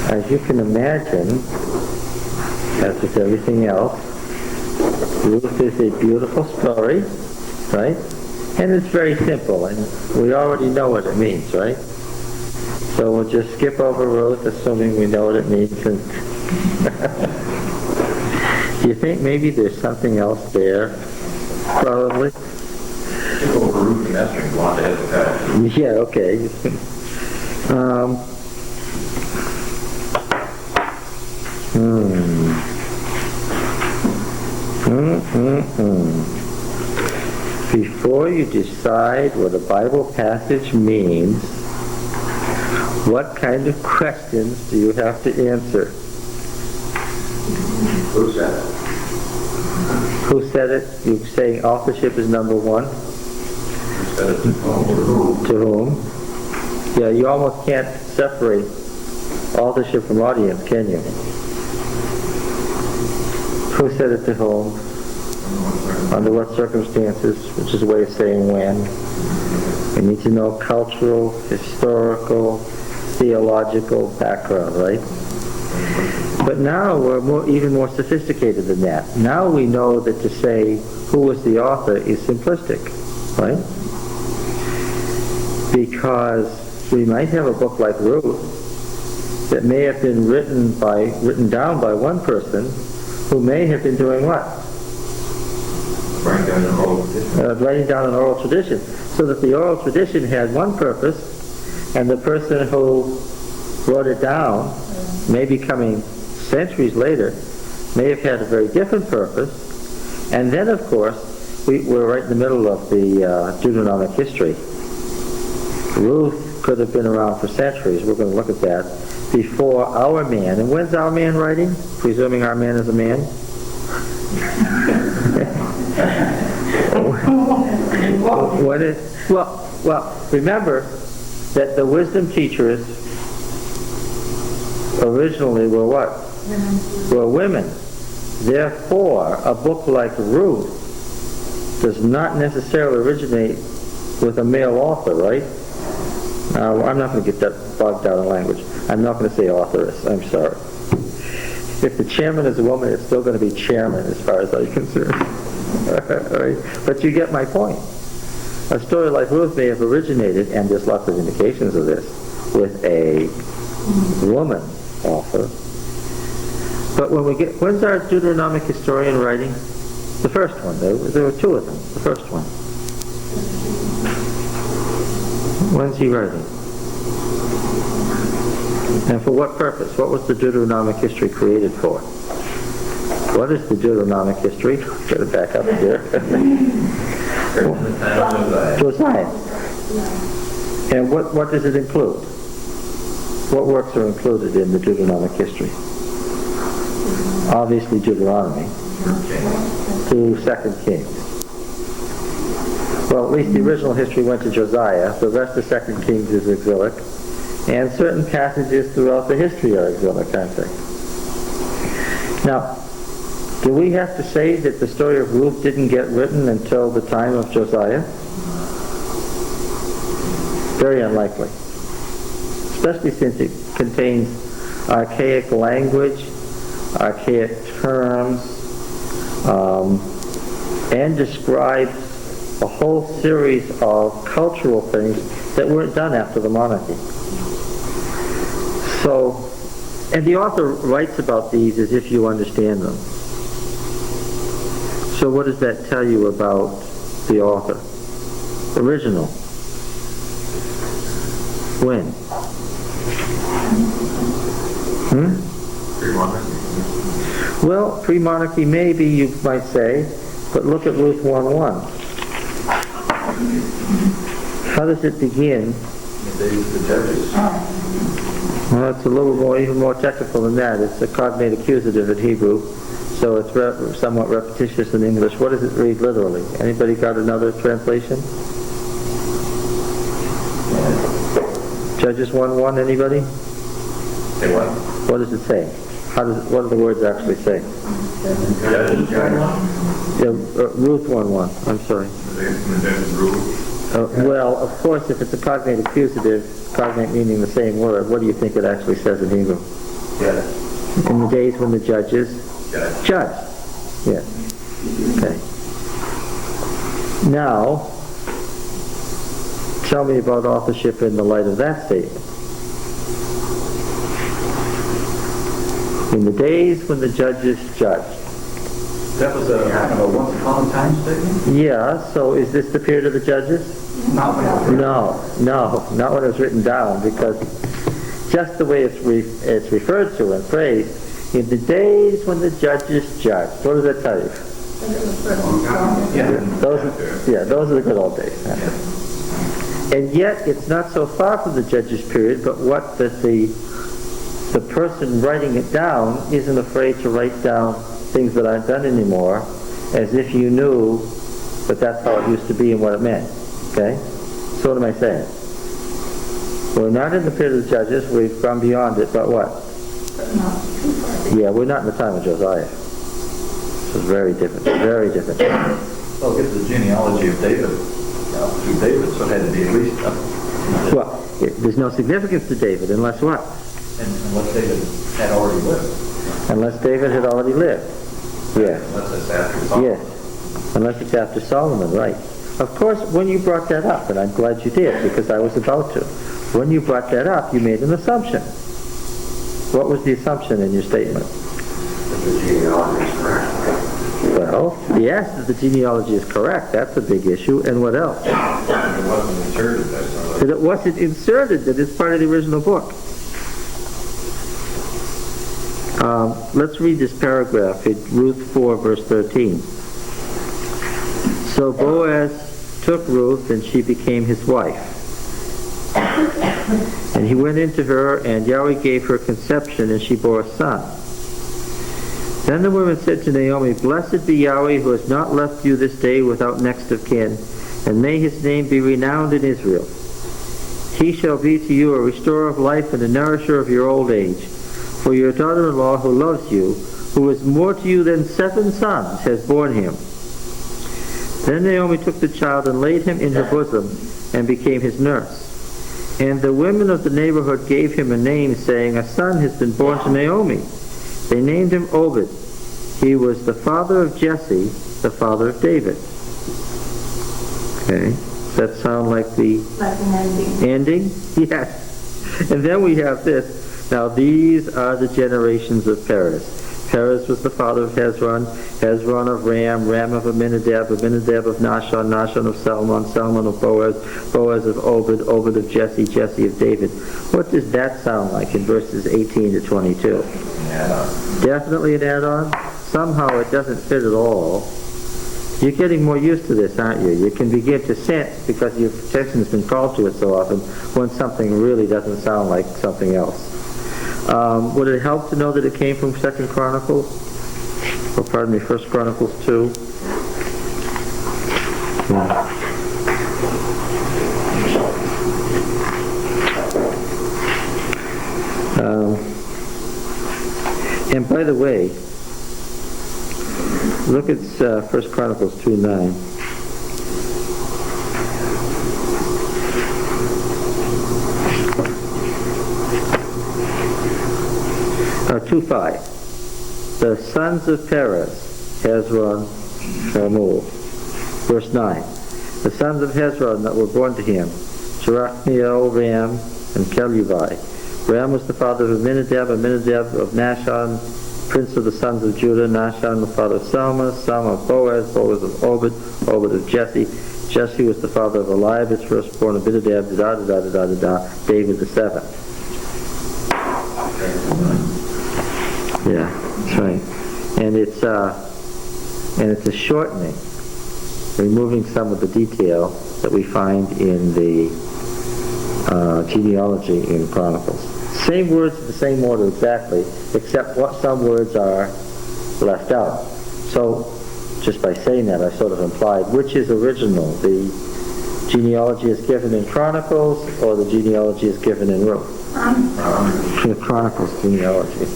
As you can imagine, as with everything else, Ruth is a beautiful story, right? And it's very simple, and we already know what it means, right? So we'll just skip over Ruth, assuming we know what it means. And do you think maybe there's something else there? Probably. Skip over Ruth and Esther and go on to Hezekiah. Yeah, okay. Before you decide what a Bible passage means, what kind of questions do you have to answer? Who said it? Who said it? You're saying authorship is number one? Who said it? To whom? To whom? Yeah, you almost can't separate authorship from audience, can you? Who said it to whom? Under what circumstances, which is a way of saying when. We need to know cultural, historical, theological background, right? But now we're even more sophisticated than that. Now we know that to say who was the author is simplistic, right? Because we might have a book like Ruth that may have been written down by one person who may have been doing what? Writing down an oral tradition. Writing down an oral tradition. So that the oral tradition had one purpose, and the person who wrote it down, maybe coming centuries later, may have had a very different purpose. And then, of course, we're right in the middle of the Deuteronomic history. Ruth could have been around for centuries. We're going to look at that. Before our man. And when's our man writing? Presuming our man is a man? What is? Well, remember that the wisdom teachers originally were what? Were women. Therefore, a book like Ruth does not necessarily originate with a male author, right? Now, I'm not going to get that bogged down in language. I'm not going to say authoress. I'm sorry. If the chairman is a woman, it's still going to be chairman as far as I'm concerned. Right? But you get my point. A story like Ruth may have originated, and there's lots of indications of this, with a woman author. But when's our Deuteronomic historian writing? The first one. There were two of them. The first one. When's he writing? And for what purpose? What was the Deuteronomic history created for? What is the Deuteronomic history? Better back up here. Josiah. And what does it include? What works are included in the Deuteronomic history? Obviously Deuteronomy. To 2 Kings. Well, at least the original history went to Josiah. The rest of 2 Kings is exilic. And certain passages throughout the history are exilic, aren't they? Now, do we have to say that the story of Ruth didn't get written until the time of Josiah? Very unlikely. Especially since it contains archaic language, archaic terms, and describes a whole series of cultural things that weren't done after the monarchy. So, and the author writes about these as if you understand them. So what does that tell you about the author? Original. When? Pre-monarchy. Well, pre-monarchy maybe, you might say, but look at Ruth 1:1. How does it begin? The days of the judges. Well, it's a little more, even more technical than that. It's a cognate accusative in Hebrew, so it's somewhat repetitious in English. What does it read literally? Anybody got another translation? Judges 1:1, anybody? Say what? What does it say? What do the words actually say? Judges 1:1. Yeah, Ruth 1:1. I'm sorry. The days of Ruth. Well, of course, if it's a cognate accusative, cognate meaning the same word, what do you think it actually says in Hebrew? Yeah. In the days when the judges judge. Yeah. Okay. Now, tell me about authorship in the light of that statement. In the days when the judges judged. That was a kind of a once upon a time statement? Yeah, so is this the period of the judges? Not really. No, not when it was written down, because just the way it's referred to and phrased, in the days when the judges judged. What does that tell you? Those are the good old days. Yeah. And yet, it's not so far from the judges period, but what that the person writing it down isn't afraid to write down things that aren't done anymore, as if you knew that that's how it used to be and what it meant. Okay? So what am I saying? We're not in the period of the judges, we've gone beyond it, but what? Yeah, we're not in the time of Josiah. This is very different, very different. Well, get the genealogy of David. Through David, so it had to be at least... Well, there's no significance to David unless what? Unless David had already lived. Unless David had already lived. Yeah. Unless it's after Solomon. Yes. Unless it's after Solomon, right. Of course, when you brought that up, and I'm glad you did, because I was about to, when you brought that up, you made an assumption. What was the assumption in your statement? That the genealogy is correct. Well, yes, that the genealogy is correct. That's a big issue. And what else? It wasn't inserted. That it wasn't inserted, that it's part of the original book. Let's read this paragraph in Ruth 4, verse 13. So Boaz took Ruth, and she became his wife. And he went into her, and Yahweh gave her conception, and she bore a son. Then the woman said to Naomi, Blessed be Yahweh, who has not left you this day without next of kin, and may his name be renowned in Israel. He shall be to you a restorer of life and a nourisher of your old age. For your daughter-in-law, who loves you, who is more to you than 7 sons, has borne him. Then Naomi took the child and laid him in her bosom, and became his nurse. And the women of the neighborhood gave him a name, saying, A son has been born to Naomi. They named him Obed. He was the father of Jesse, the father of David. Okay. Does that sound like the ending? Yes. And then we have this. Now these are the generations of Perez. Perez was the father of Hezron, Hezron of Ram, Ram of Aminadab, Aminadab of Nahshon, Nahshon of Salmon, Salmon of Boaz, Boaz of Obed, Obed of Jesse, Jesse of David. What does that sound like in verses 18 to 22? Definitely an add-on. Somehow it doesn't fit at all. You're getting more used to this, aren't you? You can begin to sense, because your attention has been called to it so often, when something really doesn't sound like something else. Would it help to know that it came from 2 Chronicles? Or pardon me, 1 Chronicles 2? Yeah. And by the way, look at 1 Chronicles 2:9. 2:5. The sons of Perez, Hezron, Hamul. Verse 9. The sons of Hezron that were born to him, Jerachmeel, Ram, and Kelubai. Ram was the father of Aminadab, Aminadab of Nahshon, prince of the sons of Judah, Nahshon the father of Salma, Salma of Boaz, Boaz of Obed, Obed of Jesse. Jesse was the father of Eliab, his firstborn, Abinadab, David the seventh. Yeah, that's right. And it's a shortening, removing some of the detail that we find in the genealogy in Chronicles. Same words in the same order exactly, except what some words are left out. So, just by saying that, I sort of implied which is original. The genealogy is given in Chronicles, or the genealogy is given in Ruth? The Chronicles genealogy.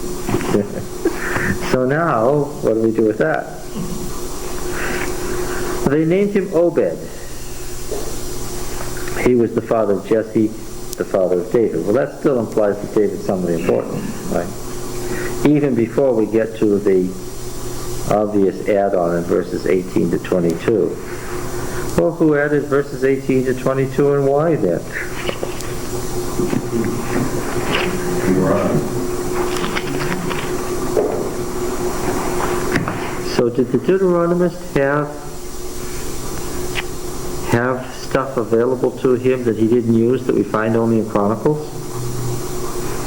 So now, what do we do with that? They named him Obed. He was the father of Jesse, the father of David. Well, that still implies that David's somebody important, right? Even before we get to the obvious add-on in verses 18 to 22. Well, who added verses 18 to 22 and why then? So did the Deuteronomist have stuff available to him that he didn't use that we find only in Chronicles?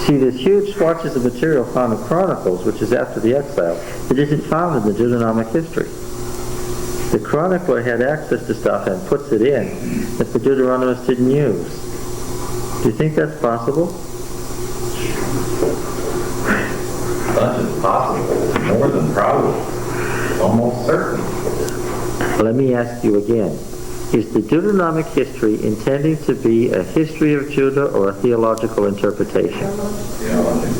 See, there's huge swatches of material found in Chronicles, which is after the exile, that isn't found in the Deuteronomic history. The chronicler had access to stuff and puts it in that the Deuteronomist didn't use. Do you think that's possible? Not just possible, it's more than probable. It's almost certain. Let me ask you again. Is the Deuteronomic history intending to be a history of Judah or a theological interpretation? Yeah, I think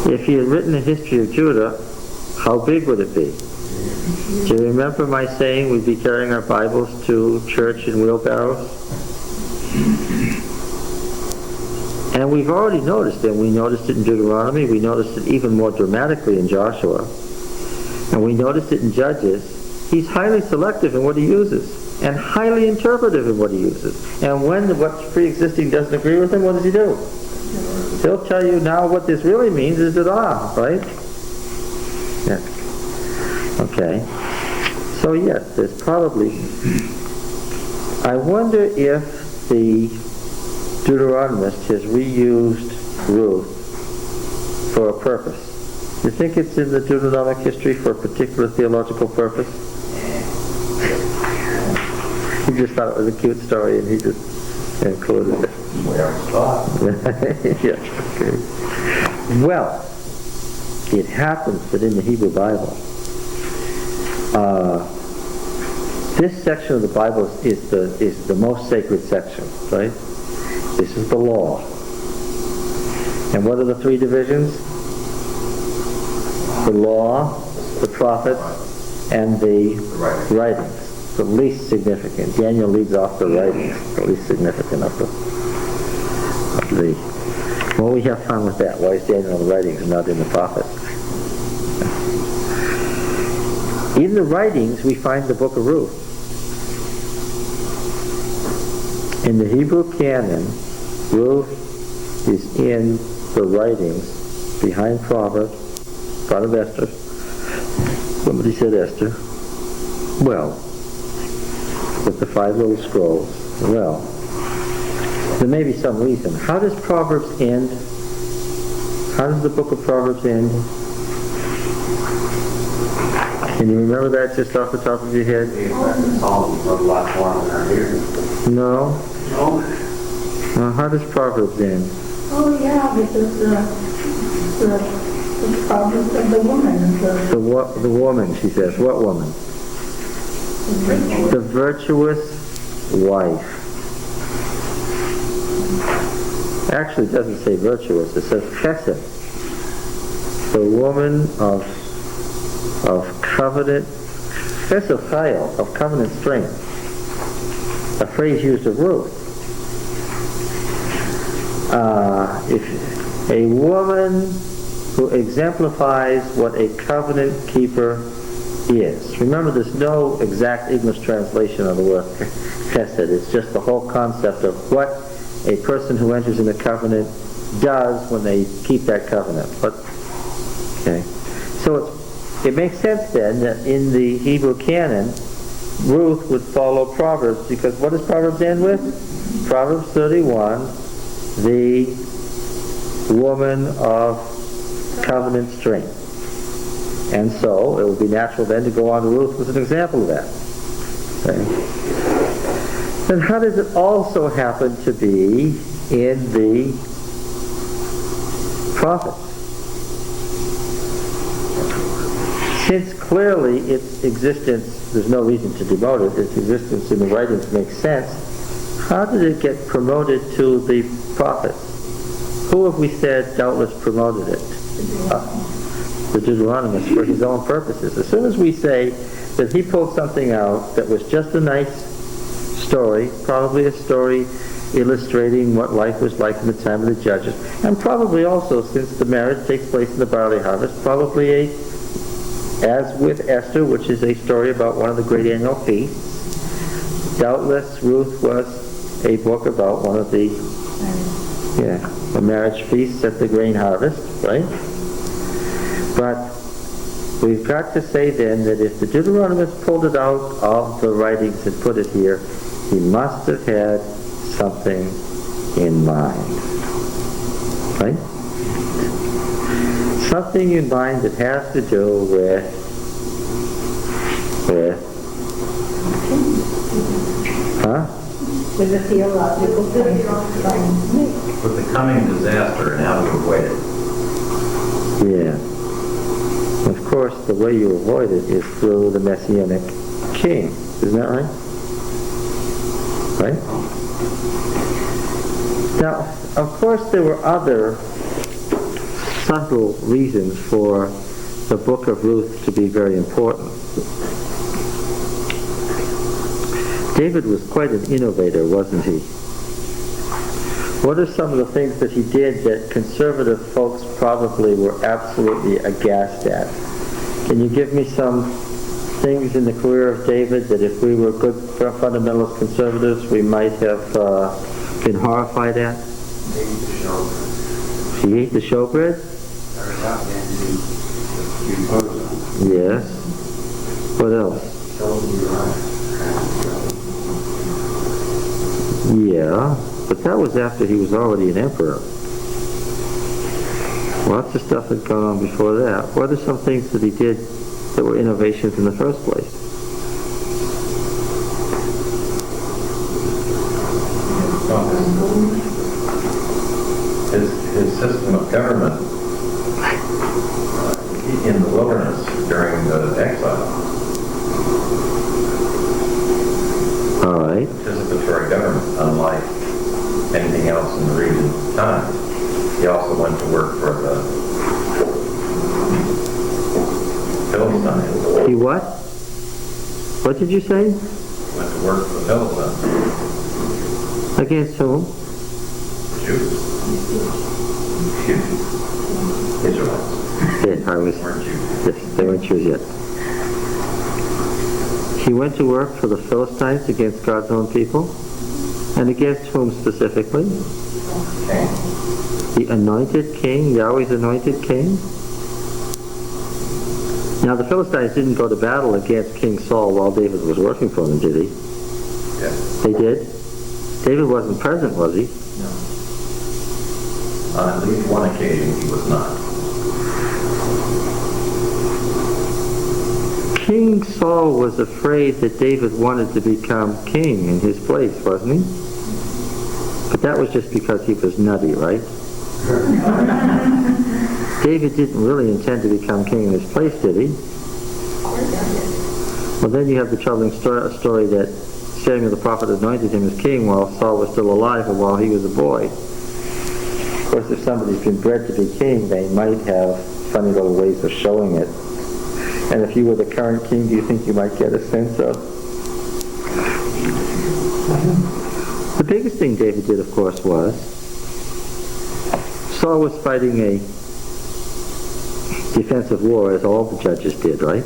so. If he had written a history of Judah, how big would it be? Do you remember my saying we'd be carrying our Bibles to church in wheelbarrows? And we've already noticed it. We noticed it in Deuteronomy. We noticed it even more dramatically in Joshua. And we noticed it in Judges. He's highly selective in what he uses, and highly interpretive in what he uses. And when what's pre-existing doesn't agree with him, what does he do? He'll tell you now what this really means is right? Yeah. Okay. So yes, there's probably... I wonder if the Deuteronomist has reused Ruth for a purpose. You think it's in the Deuteronomic history for a particular theological purpose? He just thought it was a cute story and he just included it. Yeah, okay. Well, it happens that in the Hebrew Bible, this section of the Bible is the most sacred section, right? This is the law. And what are the three divisions? The law, the prophets, and the writings. The least significant. Daniel leads off the writings, the least significant of the. Well, we have fun with that. Why is Daniel in the writings and not in the prophets? In the writings, we find the book of Ruth. In the Hebrew canon, Ruth is in the writings behind Proverbs, front of Esther. Somebody said Esther. Well, with the 5 little scrolls. Well, there may be some reason. How does Proverbs end? How does the book of Proverbs end? Can you remember that just off the top of your head? No? No. How does Proverbs end? Oh yeah, because the Proverbs of the woman. The woman, she says. What woman? The virtuous wife. Actually, it doesn't say virtuous. It says chesed. The woman of covenant, chesed chayil, of covenant strength. A phrase used of Ruth. If a woman who exemplifies what a covenant keeper is. Remember, there's no exact English translation of the word chesed. It's just the whole concept of what a person who enters in a covenant does when they keep that covenant. Okay. So it makes sense then that in the Hebrew canon, Ruth would follow Proverbs, because what does Proverbs end with? Proverbs 31, the woman of covenant strength. And so it would be natural then to go on to Ruth as an example of that. Okay. Then how does it also happen to be in the prophets? Since clearly its existence, there's no reason to demote it, its existence in the writings makes sense, how did it get promoted to the prophets? Who have we said doubtless promoted it? The Deuteronomist for his own purposes. As soon as we say that he pulled something out that was just a nice story, probably a story illustrating what life was like in the time of the judges, and probably also, since the marriage takes place in the barley harvest, probably as with Esther, which is a story about one of the great annual feasts. Doubtless Ruth was a book about one of the marriage feasts at the grain harvest, right? But we've got to say then that if the Deuteronomist pulled it out of the writings and put it here, he must have had something in mind, right? Something in mind that has to do with With the theological things. With the coming disaster and how to avoid it. Yeah. Of course, the way you avoid it is through the Messianic king. Isn't that right? Right? Now, of course, there were other subtle reasons for the book of Ruth to be very important. David was quite an innovator, wasn't he? What are some of the things that he did that conservative folks probably were absolutely aghast at? Can you give me some things in the career of David that if we were good fundamentalist conservatives we might have been horrified at? He ate the showbread? Yes. What else? Yeah, but that was after he was already an emperor. Lots of stuff had gone on before that. What are some things that he did that were innovations in the first place? His system of government in the wilderness during the exile. All right. Participatory government, unlike anything else in the region at the time. He also went to work for the Philistines. He what? What did you say? He went to work for the Philistines. Against whom? Jews. Israelites. Yeah, I was. Weren't Jews. Yes, they weren't Jews yet. He went to work for the Philistines against God's own people. And against whom specifically? King. The anointed king, Yahweh's anointed king. Now the Philistines didn't go to battle against King Saul while David was working for them, did he? Yes. They did? David wasn't present, was he? No. On at least one occasion he was not. King Saul was afraid that David wanted to become king in his place, wasn't he? But that was just because he was nutty, right? David didn't really intend to become king in his place, did he? Well, then you have the troubling story that Samuel the prophet anointed him as king while Saul was still alive and while he was a boy. Of course, if somebody's been bred to be king, they might have funny little ways of showing it. And if you were the current king, do you think you might get a sense of? The biggest thing David did, of course, was Saul was fighting a defensive war, as all the judges did, right?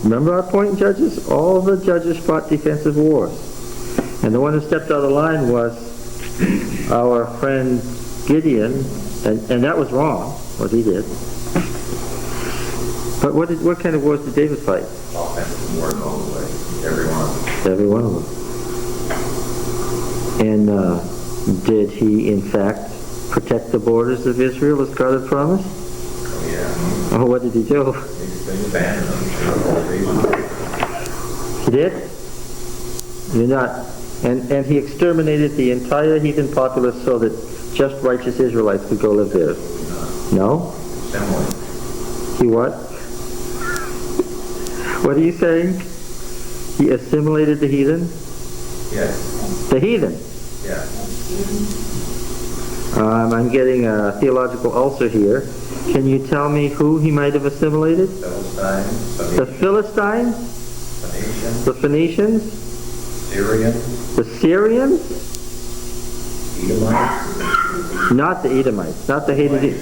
Remember our point in Judges? All the judges fought defensive wars. And the one who stepped out of line was our friend Gideon, and that was wrong, what he did. But what kind of wars did David fight? Offensive wars all the way. Every one of them. Every one of them. And did he, in fact, protect the borders of Israel as God had promised? Oh, yeah. Oh, what did he do? They abandoned them. He did? You're not. And he exterminated the entire heathen populace so that just righteous Israelites could go live there. No? Similar. He what? What are you saying? He assimilated the heathen? Yes. The heathen? Yes. I'm getting a theological ulcer here. Can you tell me who he might have assimilated? Philistines. The Philistines? Phoenicians. The Phoenicians? Syrians, The Syrians? Edomites, Not the Edomites, not the hated.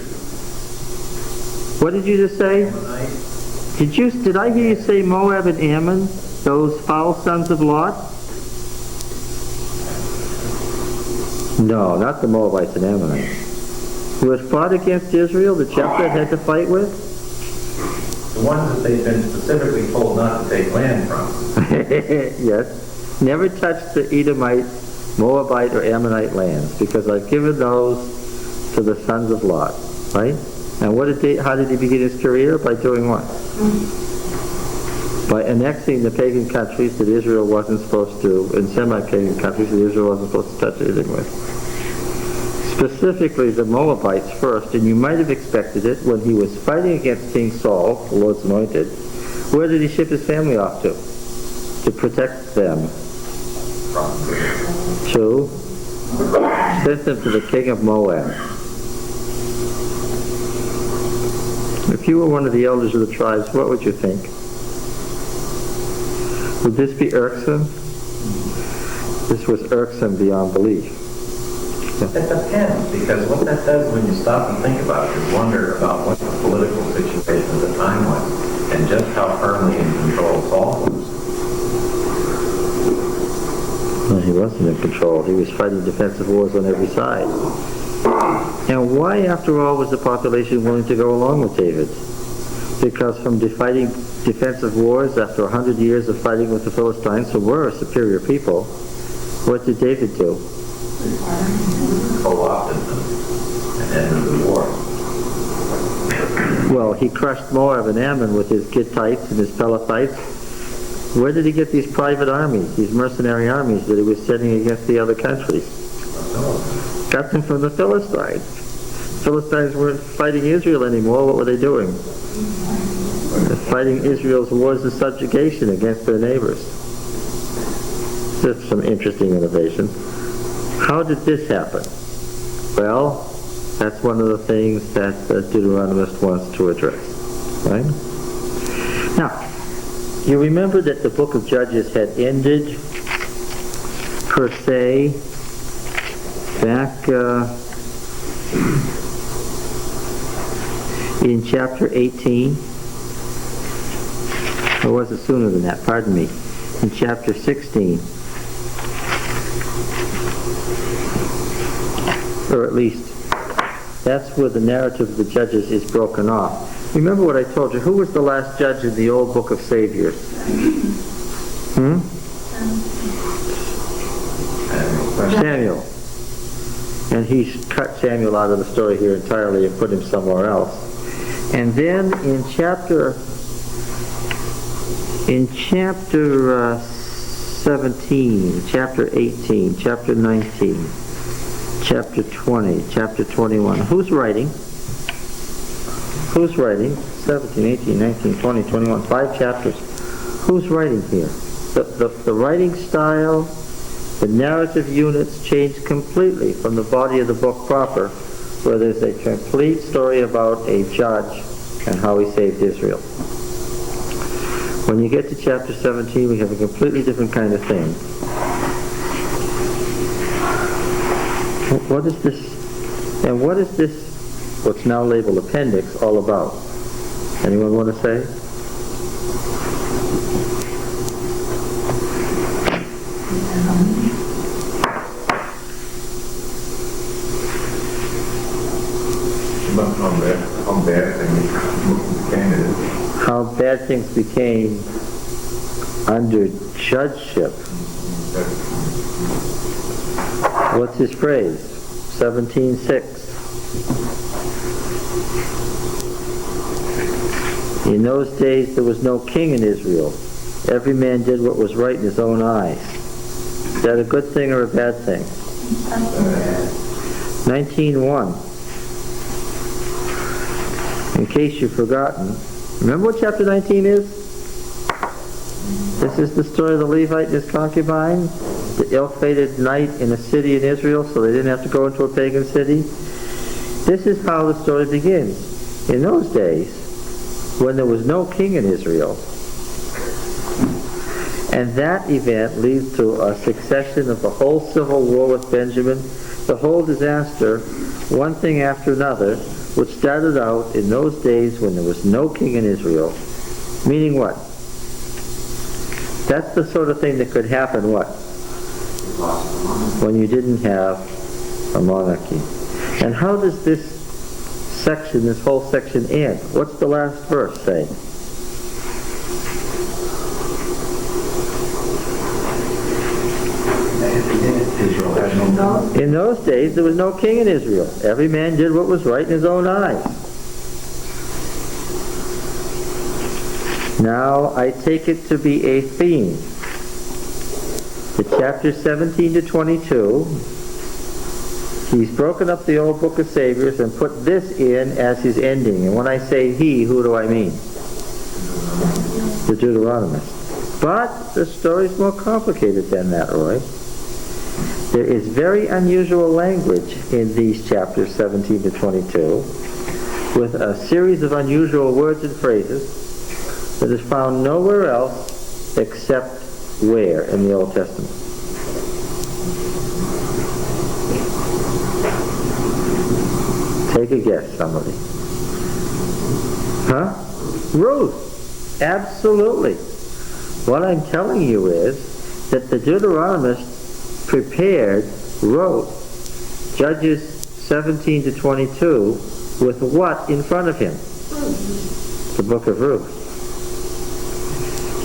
What did you just say? Ammonites. Did I hear you say Moab and Ammon, those foul sons of Lot? No, not the Moabites and Ammonites. Who had fought against Israel, the Jephthah had to fight with? The ones that they've been specifically told not to take land from. Yes. Never touch the Edomite, Moabite, or Ammonite lands, because I've given those to the sons of Lot. Right? And how did he begin his career? By doing what? By annexing the pagan countries that Israel wasn't supposed to, and semi-pagan countries that Israel wasn't supposed to touch anything with. Specifically the Moabites first, and you might have expected it when he was fighting against King Saul, the Lord's anointed. Where did he ship his family off to? To protect them. Sent them to the king of Moab. If you were one of the elders of the tribes, what would you think? Would this be irksome? This was irksome beyond belief. It depends, because what that does when you stop and think about it is wonder about what the political situation at the time was, and just how firmly in control Saul was. No, he wasn't in control. He was fighting defensive wars on every side. And why, after all, was the population willing to go along with David? Because from fighting defensive wars after 100 years of fighting with the Philistines, who were a superior people, what did David do? Co-opted them and ended the war. Well, he crushed Moab and Ammon with his Gittites and his Pelethites. Where did he get these private armies, these mercenary armies that he was sending against the other countries? Got them from the Philistines. Philistines weren't fighting Israel anymore. What were they doing? They're fighting Israel's wars of subjugation against their neighbors. That's some interesting innovation. How did this happen? Well, that's one of the things that the Deuteronomist wants to address. Right? Now, you remember that the book of Judges had ended, per se, back in chapter 18. Or was it sooner than that? Pardon me. In chapter 16. Or at least, that's where the narrative of the Judges is broken off. Remember what I told you. Who was the last judge in the old book of Saviors? Samuel. And he cut Samuel out of the story here entirely and put him somewhere else. And then in chapter 17, chapter 18, chapter 19, chapter 20, chapter 21. Who's writing? Who's writing? 17, 18, 19, 20, 21. 5 chapters. Who's writing here? The writing style, the narrative units change completely from the body of the book proper, where there's a complete story about a judge and how he saved Israel. When you get to chapter 17, we have a completely different kind of thing. What is this? And what is this, what's now labeled appendix, all about? Anyone want to say? How bad things became under judgeship. What's his phrase? 17:6. In those days there was no king in Israel. Every man did what was right in his own eyes. Is that a good thing or a bad thing? 19:1. In case you've forgotten, remember what chapter 19 is? This is the story of the Levite and his concubine, the ill-fated night in a city in Israel, so they didn't have to go into a pagan city. This is how the story begins. In those days, when there was no king in Israel, And that event leads to a succession of the whole civil war with Benjamin, the whole disaster, one thing after another, which started out in those days when there was no king in Israel. Meaning what? That's the sort of thing that could happen, what? When you didn't have a monarchy. And how does this whole section end? What's the last verse say? Israel had no king. In those days, there was no king in Israel. Every man did what was right in his own eyes. Now, I take it to be a theme. The chapters 17 to 22, he's broken up the old book of Saviors and put this in as his ending. And when I say he, who do I mean? The Deuteronomist. But the story's more complicated than that, Roy. There is very unusual language in these chapters 17 to 22, with a series of unusual words and phrases that is found nowhere else except where in the Old Testament? Take a guess, somebody. Huh? Ruth. Absolutely. What I'm telling you is that the Deuteronomist wrote Judges 17 to 22 with what in front of him? The book of Ruth.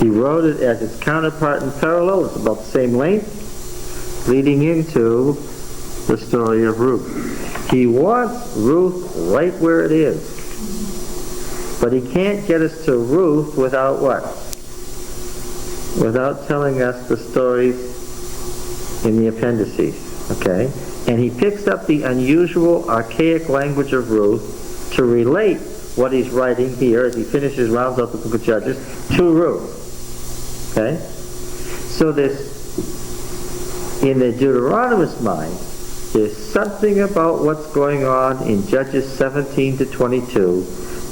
He wrote it as its counterpart in parallel. It's about the same length, leading into the story of Ruth. He wants Ruth right where it is. But he can't get us to Ruth without what? Without telling us the stories in the appendices, okay? And he picks up the unusual, archaic language of Ruth to relate what he's writing here as he rounds out the book of Judges, to Ruth, okay? So in the Deuteronomist's mind, there's something about what's going on in Judges 17 to 22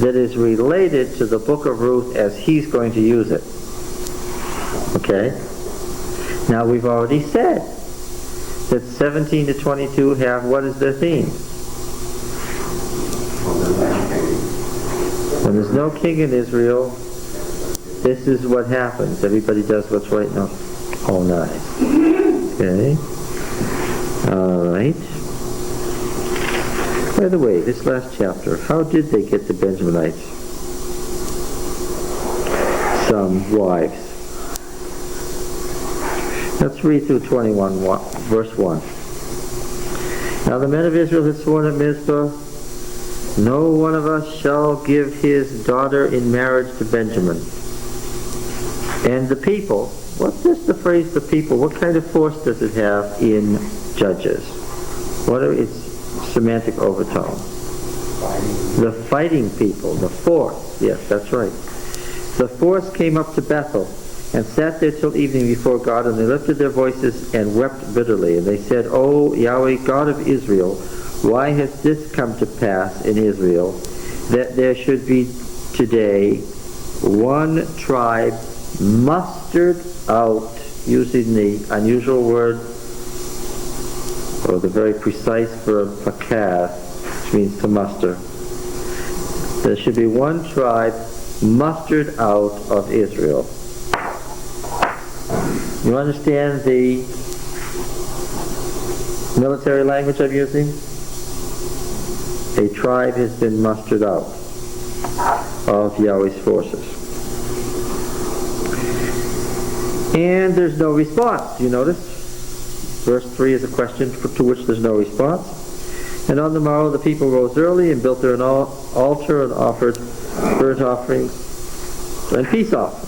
that is related to the book of Ruth as he's going to use it, okay? Now we've already said that 17 to 22 have, what is their theme? When there's no king in Israel, this is what happens. Everybody does what's right now. Oh, nice. Okay. All right. By the way, this last chapter, how did they get the Benjaminites? Some wives. Let's read through 21, verse 1. Now the men of Israel had sworn at Mizpah, no one of us shall give his daughter in marriage to Benjamin. And the people, what's this, the phrase the people? What kind of force does it have in Judges? What are its semantic overtone? The fighting people, the force. Yes, that's right. The force came up to Bethel and sat there till evening before God, and they lifted their voices and wept bitterly. And they said, O Yahweh, God of Israel, why has this come to pass in Israel, that there should be today one tribe mustered out, using the unusual word, or the very precise verb, pakaz, which means to muster. There should be one tribe mustered out of Israel. You understand the military language I'm using? A tribe has been mustered out of Yahweh's forces. And there's no response. You notice? Verse 3 is a question to which there's no response. And on the morrow the people rose early and built their altar and offered burnt offerings and peace offerings.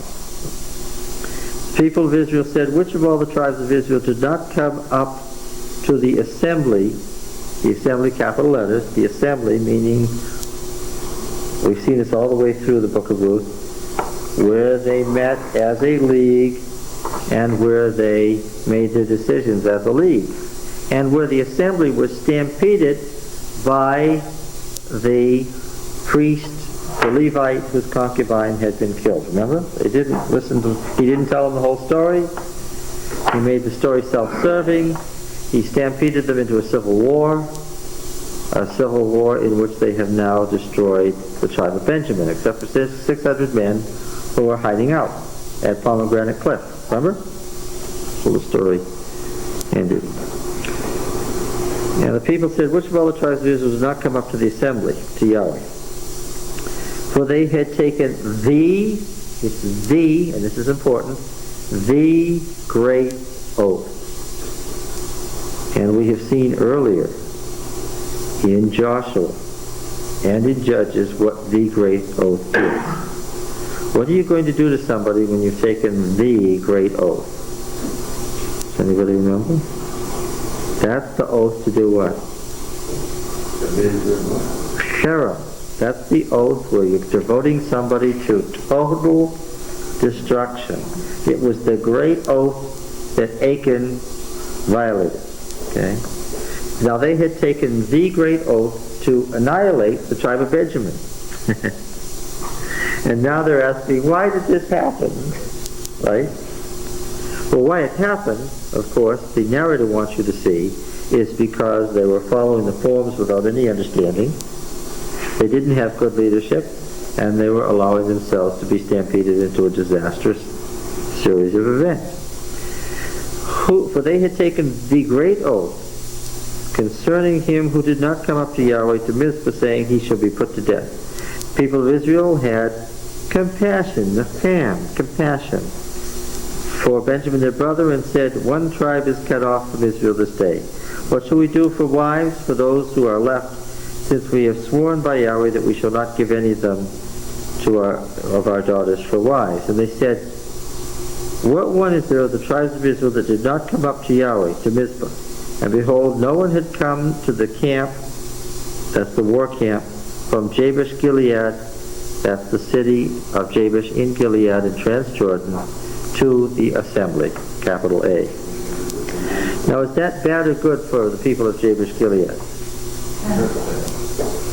The people of Israel said, which of all the tribes of Israel did not come up to the assembly, capital letters, the assembly, meaning, we've seen this all the way through the book of Ruth, where they met as a league and where they made their decisions as a league, and where the assembly was stampeded by the priest the Levite whose concubine had been killed. Remember? They didn't listen to, he didn't tell them the whole story. He made the story self-serving. He stampeded them into a civil war in which they have now destroyed the tribe of Benjamin, except for 600 men who were hiding out at Pomegranate Cliff. Remember? So the story ended. And the people said, which of all the tribes of Israel did not come up to the assembly, to Yahweh? For they had taken the, and this is important, the great oath. And we have seen earlier in Joshua and in Judges what the great oath is. What are you going to do to somebody when you've taken the great oath? Does anybody remember? That's the oath to do what? Cherem. That's the oath where you're devoting somebody to total destruction. It was the great oath that Achan violated. Okay? Now they had taken the great oath to annihilate the tribe of Benjamin. And now they're asking, why did this happen? Right? Well, why it happened, of course, the narrator wants you to see, is because they were following the forms without any understanding. They didn't have good leadership, and they were allowing themselves to be stampeded into a disastrous series of events. For they had taken the great oath concerning him who did not come up to Yahweh to Mizpah, saying, he shall be put to death. People of Israel had compassion for Benjamin their brother, and said, one tribe is cut off from Israel this day. What shall we do for wives for those who are left, since we have sworn by Yahweh that we shall not give any of them of our daughters for wives? And they said, what one is there of the tribes of Israel that did not come up to Yahweh, to Mizpah? And behold, no one had come to the camp, that's the war camp, from Jabesh Gilead, that's the city of Jabesh in Gilead in Transjordan, to the assembly, capital A. Now, is that bad or good for the people of Jabesh Gilead?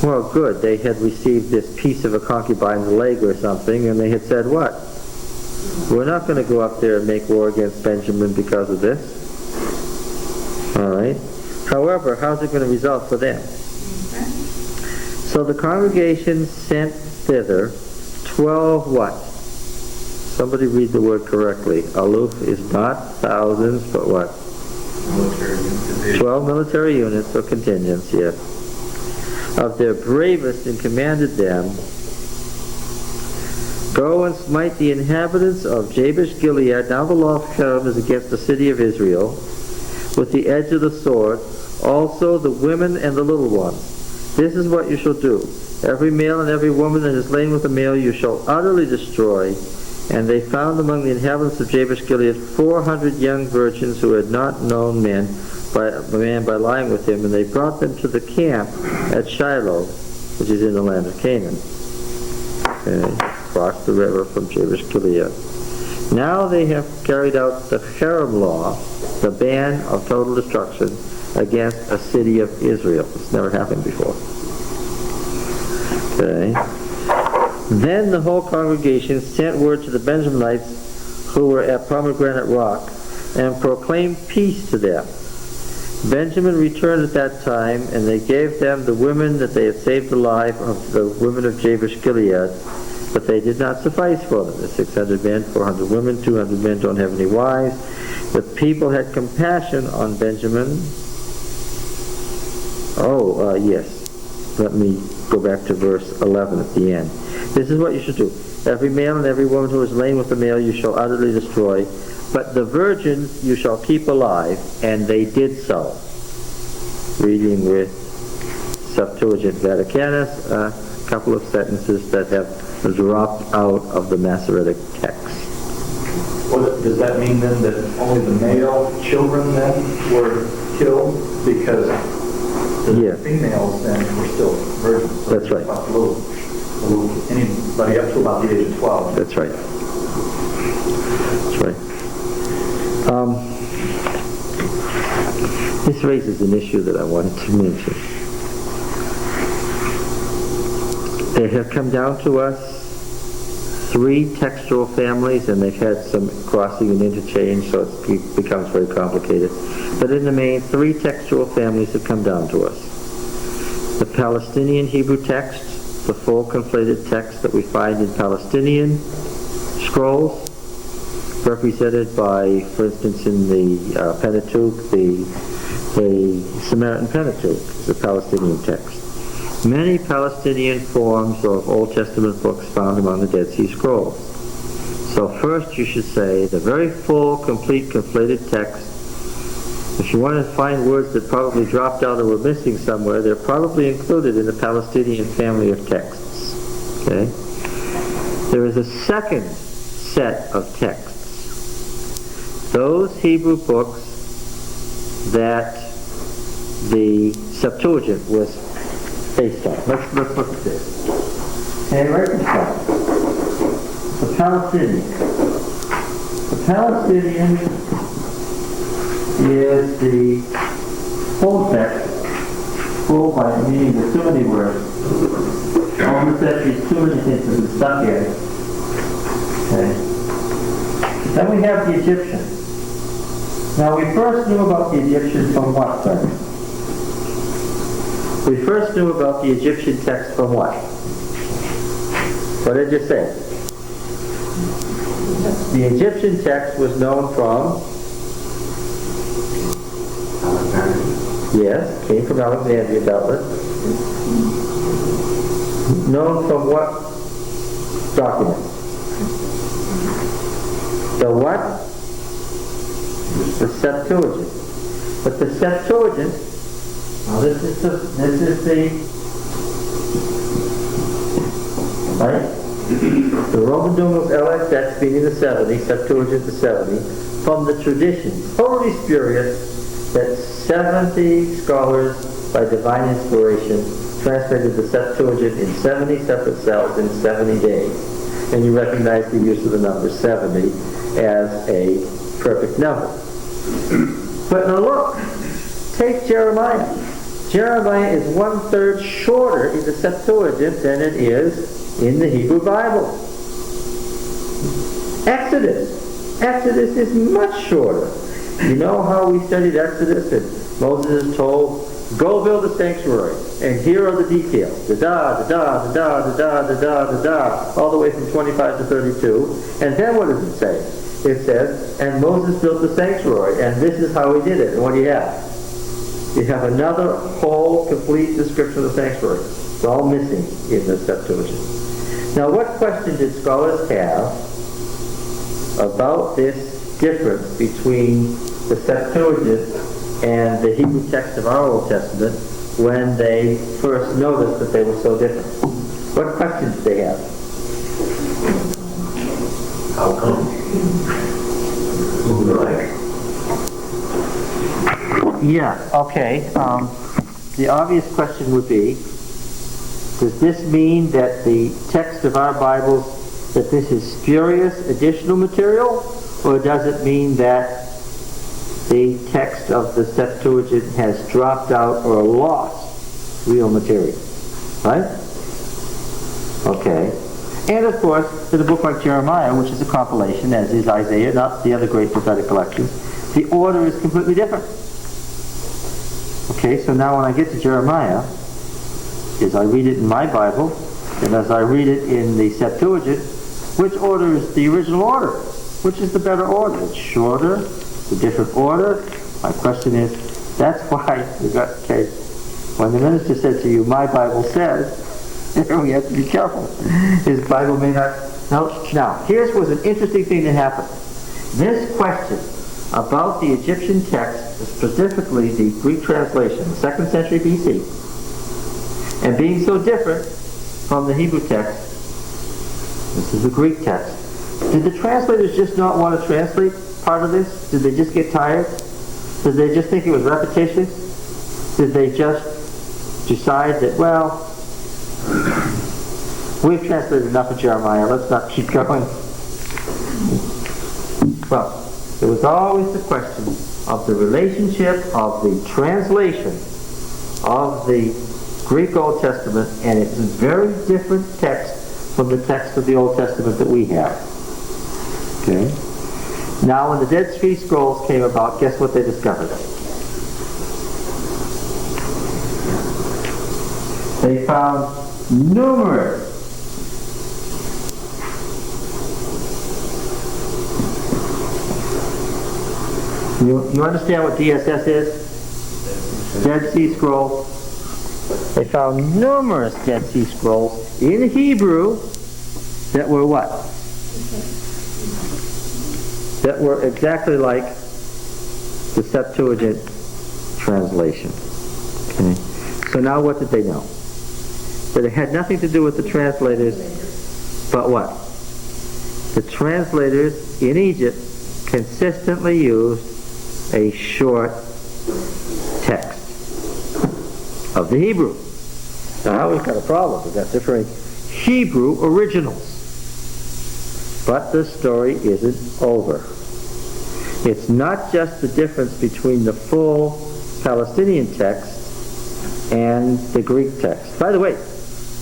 Well, good. They had received this piece of a concubine's leg or something, and they had said, what? We're not going to go up there and make war against Benjamin because of this. All right. However, how's it going to result for them? So the congregation sent thither 12 what? Somebody read the word correctly. Aluf is not thousands, but what? 12 military units or contingents, yes. Of their bravest, and commanded them, go and smite the inhabitants of Jabesh Gilead. Now the law of Cherem is against the city of Israel, with the edge of the sword, also the women and the little ones. This is what you shall do. Every male and every woman that is lain with a male you shall utterly destroy. And they found among the inhabitants of Jabesh Gilead 400 young virgins who had not known man by lying with him, and they brought them to the camp at Shiloh, which is in the land of Canaan. Okay, across the river from Jabesh Gilead. Now they have carried out the Cherem law, the ban of total destruction against a city of Israel. It's never happened before. Okay. Then the whole congregation sent word to the Benjaminites who were at Pomegranate Rock, and proclaimed peace to them. Benjamin returned at that time, and they gave them the women that they had saved alive of the women of Jabesh Gilead, but they did not suffice for them. The 600 men, 400 women, 200 men don't have any wives. The people had compassion on Benjamin. Yes. Let me go back to verse 11 at the end. This is what you should do. Every male and every woman who is lain with a male you shall utterly destroy, but the virgins you shall keep alive, and they did so. Reading with Septuagint Vaticanus, a couple of sentences that have dropped out of the Masoretic text. Well, does that mean then that only the male children then were killed? Because the females then were still virgins. So that's right. Anybody up to about the age of 12. That's right. That's right. This raises an issue that I wanted to mention. They have come down to us 3 textual families, and they've had some crossing and interchange, so it becomes very complicated. But in the main, 3 textual families have come down to us. The Palestinian Hebrew text, the full conflated text that we find in Palestinian scrolls, represented by, for instance, in the Pentateuch, the Samaritan Pentateuch is the Palestinian text. Many Palestinian forms of Old Testament books found among the Dead Sea Scrolls. So first you should say the very full, complete, conflated text. If you want to find words that probably dropped out or were missing somewhere, they're probably included in the Palestinian family of texts. Okay? There is a second set of texts. Those Hebrew books that the Septuagint was based on. Let's look at this. Okay, right this down. The Palestinian. The Palestinian is the full text, full by meaning there's too many words. Almost there's too many things that are stuck in. Okay. Then we have the Egyptian. Now we first knew about the Egyptian from what text? We first knew about the Egyptian text from what? What did you say? The Egyptian text was known from? Yes, came from Alexandria, doubtless. Known from what document? The what? The Septuagint. But the Septuagint, now this is the right? The Roman numerals LXX meaning the 70, Septuagint the 70, from the tradition, totally spurious, that 70 scholars by divine inspiration translated the Septuagint in 70 separate cells in 70 days. And you recognize the use of the number 70 as a perfect number. But now look, take Jeremiah. Jeremiah is 1/3 shorter in the Septuagint than it is in the Hebrew Bible. Exodus is much shorter. You know how we studied Exodus and Moses is told, go build a sanctuary, and here are the details. All the way from 25 to 32. And then what does it say? It says, and Moses built the sanctuary, and this is how he did it. And what do you have? You have another whole, complete description of the sanctuary. It's all missing in the Septuagint. Now, what question did scholars have about this difference between the Septuagint and the Hebrew text of our Old Testament when they first noticed that they were so different? What questions did they have? How come? Right. Yeah, okay. The obvious question would be, does this mean that the text of our Bibles, that this is spurious additional material, or does it mean that the text of the Septuagint has dropped out or lost real material? Right? Okay. And of course, in a book like Jeremiah, which is a compilation, as is Isaiah, not the other great prophetic collections, the order is completely different. Okay, so now when I get to Jeremiah, as I read it in my Bible, and as I read it in the Septuagint, which order is the original order? Which is the better order? It's shorter, it's a different order. My question is, that's why when the minister said to you, my Bible says, we have to be careful. His Bible may not. Now, here's was an interesting thing that happened. This question about the Egyptian text, specifically the Greek translation, 2nd century BC, and being so different from the Hebrew text, this is the Greek text. Did the translators just not want to translate part of this? Did they just get tired? Did they just think it was repetitious? Did they just decide that, well, we've translated enough of Jeremiah, let's not keep going? Well, there was always the question of the relationship of the translation of the Greek Old Testament, and it's a very different text from the text of the Old Testament that we have. Okay? Now, when the Dead Sea Scrolls came about, guess what they discovered? They found numerous You understand what DSS is? Dead Sea Scrolls. They found numerous Dead Sea Scrolls in Hebrew that were what? That were exactly like the Septuagint translation. Okay. So now what did they know? That it had nothing to do with the translators, but what? The translators in Egypt consistently used a short text of the Hebrew. Now we've got a problem. We've got different Hebrew originals. But the story isn't over. It's not just the difference between the full Palestinian text and the Greek text. By the way,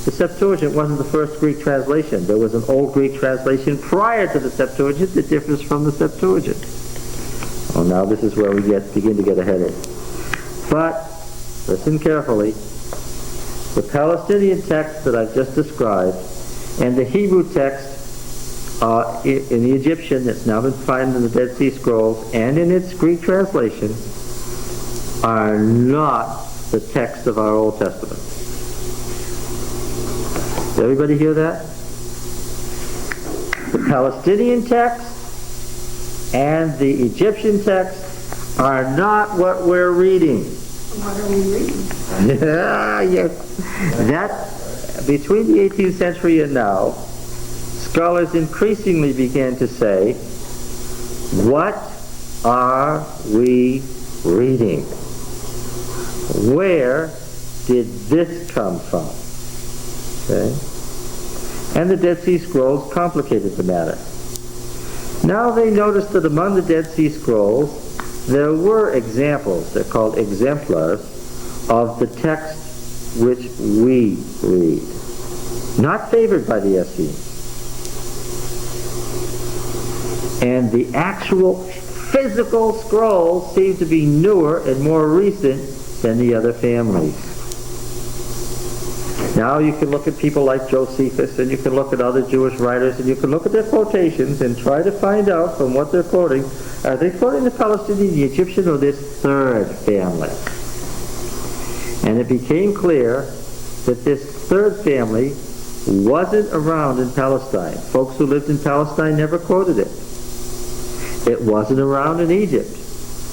the Septuagint wasn't the first Greek translation. There was an old Greek translation prior to the Septuagint that differs from the Septuagint. Well, now this is where we begin to get a headache. But, listen carefully, the Palestinian text that I've just described and the Hebrew text in the Egyptian that's now been found in the Dead Sea Scrolls and in its Greek translation are not the text of our Old Testament. Did everybody hear that? The Palestinian text and the Egyptian text are not what we're reading. What are we reading? Yeah. That, between the 18th century and now, scholars increasingly began to say, what are we reading? Where did this come from? Okay? And the Dead Sea Scrolls complicated the matter. Now they noticed that among the Dead Sea Scrolls there were examples, they're called exemplars, of the text which we read. Not favored by the Essenes. And the actual physical scrolls seem to be newer and more recent than the other families. Now you can look at people like Josephus, and you can look at other Jewish writers, and you can look at their quotations and try to find out from what they're quoting, are they quoting the Palestinian, the Egyptian, or this third family? And it became clear that this third family wasn't around in Palestine. Folks who lived in Palestine never quoted it. It wasn't around in Egypt.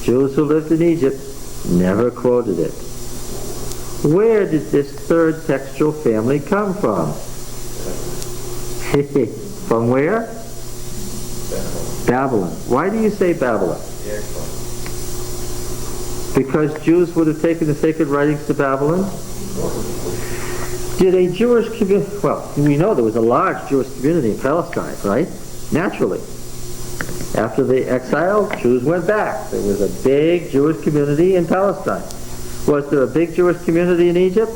Jews who lived in Egypt never quoted it. Where did this third textual family come from? From where? Babylon. Why do you say Babylon? Because Jews would have taken the sacred writings to Babylon? Did a Jewish community... Well, we know there was a large Jewish community in Palestine, right? Naturally. After the exile, Jews went back. There was a big Jewish community in Palestine. Was there a big Jewish community in Egypt?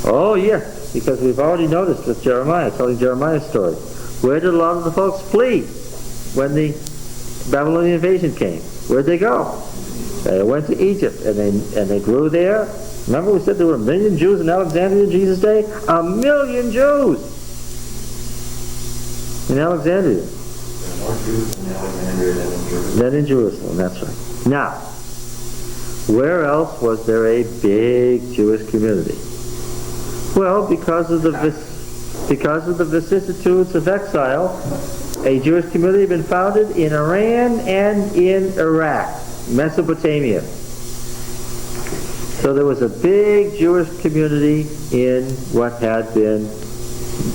Oh, yes, because we've already noticed with Jeremiah, telling Jeremiah's story. Where did a lot of the folks flee when the Babylonian invasion came? Where'd they go? They went to Egypt, and they grew there. Remember we said there were 1 million Jews in Alexandria in Jesus' day? 1 million Jews in Alexandria. More Jews in Alexandria Than in Jerusalem, that's right. Now, where else was there a big Jewish community? Well, because of the vicissitudes of exile, a Jewish community had been founded in Iran and in Iraq, Mesopotamia. So there was a big Jewish community in what had been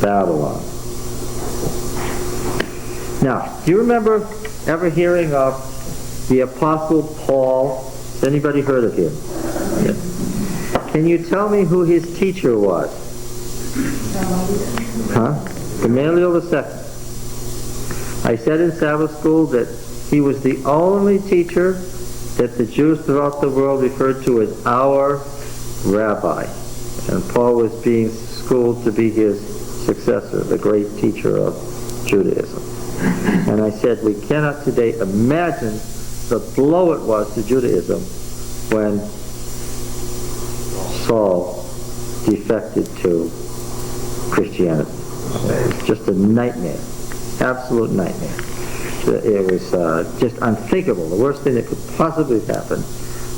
Babylon. Now, do you remember ever hearing of the Apostle Paul? Has anybody heard of him? Yeah. Can you tell me who his teacher was? Gamaliel II. I said in Sabbath school that he was the only teacher that the Jews throughout the world referred to as our rabbi, and Paul was being schooled to be his successor, the great teacher of Judaism. And I said, we cannot today imagine the blow it was to Judaism when Saul defected to Christianity. Just a nightmare, absolute nightmare. It was just unthinkable, the worst thing that could possibly happen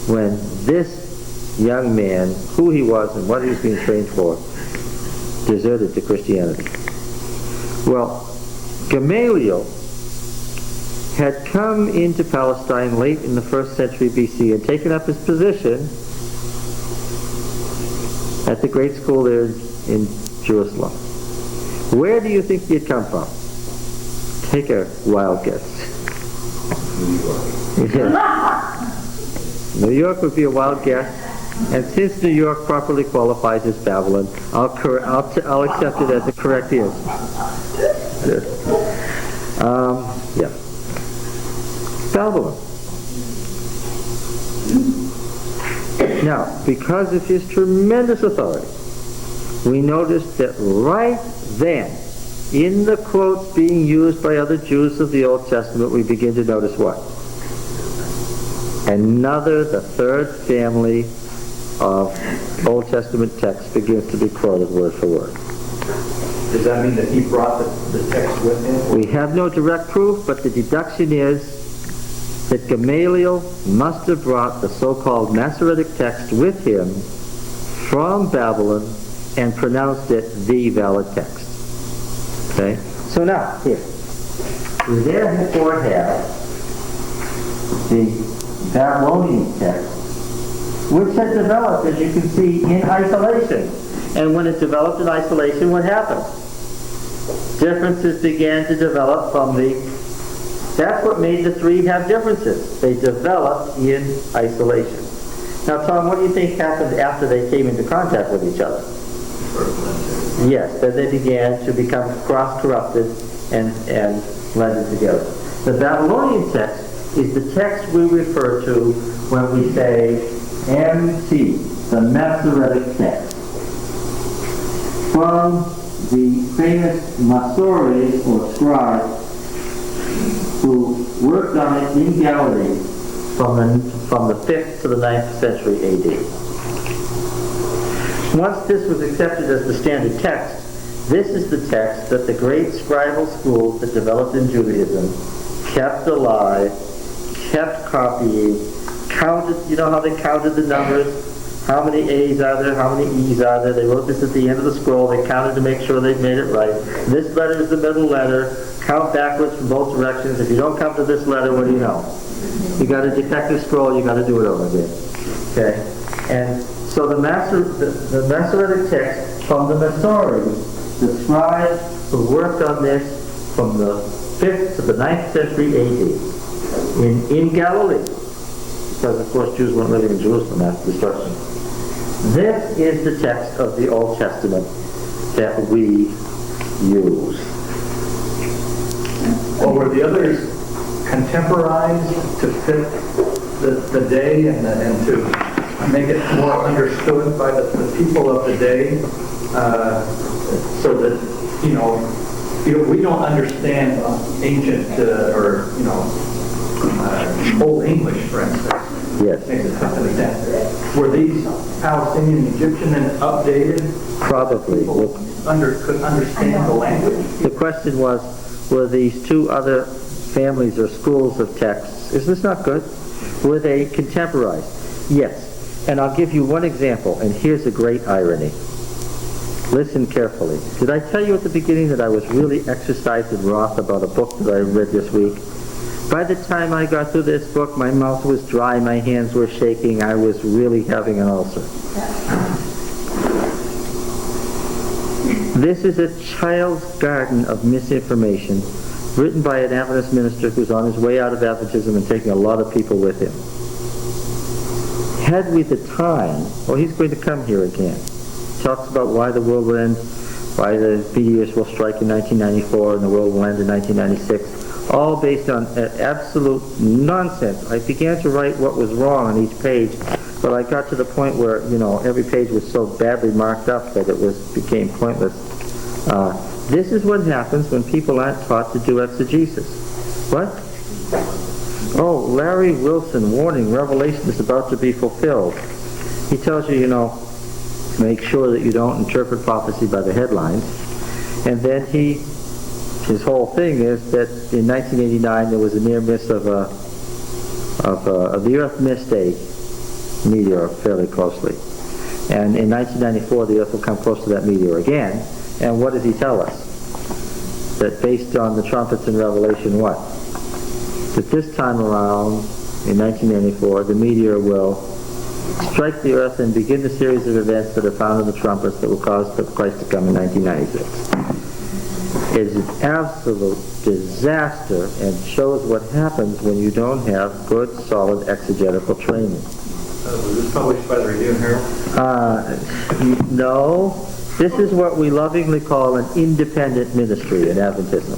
when this young man, who he was and what he was being trained for, deserted to Christianity. Well, Gamaliel had come into Palestine late in the 1st century BC and taken up his position at the great school there in Jerusalem. Where do you think he had come from? Take a wild guess. New York would be a wild guess, and since New York properly qualifies as Babylon, I'll accept it as a correct answer. Yeah. Babylon. Now, because of his tremendous authority, we notice that right then, in the quotes being used by other Jews of the Old Testament, we begin to notice what? The third family of Old Testament text begins to be quoted word for word. Does that mean that he brought the text with him? We have no direct proof, but the deduction is that Gamaliel must have brought the so-called Masoretic text with him from Babylon and pronounced it the valid text. Okay? So now, here. We therefore have the Babylonian text, which had developed, as you can see, in isolation. And when it developed in isolation, what happened? Differences began to develop from that's what made the three have differences. They developed in isolation. Now, Tom, what do you think happened after they came into contact with each other? Yes, then they began to become cross-corrupted and blended together. The Babylonian text is the text we refer to when we say MT, the Masoretic text. From the famous Masoretes or scribes who worked on it in Galilee from the 5th to the 9th century A.D. Once this was accepted as the standard text, this is the text that the great scribal schools that developed in Judaism kept alive, kept copying, counted, you know how they counted the numbers? How many A's are there? How many E's are there? They wrote this at the end of the scroll. They counted to make sure they made it right. This letter is the middle letter. Count backwards from both directions. If you don't come to this letter, what do you know? You got a defective scroll. You got to do it over again. Okay. And so the Masoretic text from the Masoretes, the scribes who worked on this from the 5th to the 9th century A.D. in Galilee, because of course Jews weren't living in Jerusalem after destruction. This is the text of the Old Testament that we use. Or were the others contemporized to fit the day and to make it more understood by the people of the day, so that we don't understand ancient Old English, for instance. Yes. Were these Palestinian, Egyptian, and updated? Probably. Could understand the language? The question was, were these two other families or schools of texts, is this not good? Were they contemporized? Yes. And I'll give you one example, and here's a great irony. Listen carefully. Did I tell you at the beginning that I was really exercised in wrath about a book that I read this week? By the time I got through this book, my mouth was dry, my hands were shaking, I was really having an ulcer. This is a child's garden of misinformation written by an Adventist minister who's on his way out of Adventism and taking a lot of people with him. Had we the time, well, he's going to come here again. Talks about why the world will end, why the meteors will strike in 1994 and the world will end in 1996. All based on absolute nonsense. I began to write what was wrong on each page, but I got to the point where, every page was so badly marked up that it became pointless. This is what happens when people aren't taught to do exegesis. What? Oh, Larry Wilson, warning, Revelation is about to be fulfilled. He tells you, make sure that you don't interpret prophecy by the headlines. And then his whole thing is that in 1989 there was a near miss of the Earth missed a meteor fairly closely. And in 1994 the Earth will come close to that meteor again. And what does he tell us? That based on the trumpets in Revelation, what? That this time around, in 1994, the meteor will strike the Earth and begin the series of events that are found in the trumpets that will cause Christ to come in 1996. It's an absolute disaster and shows what happens when you don't have good, solid exegetical training. Was this published by the Review and Herald? No. This is what we lovingly call an independent ministry in Adventism.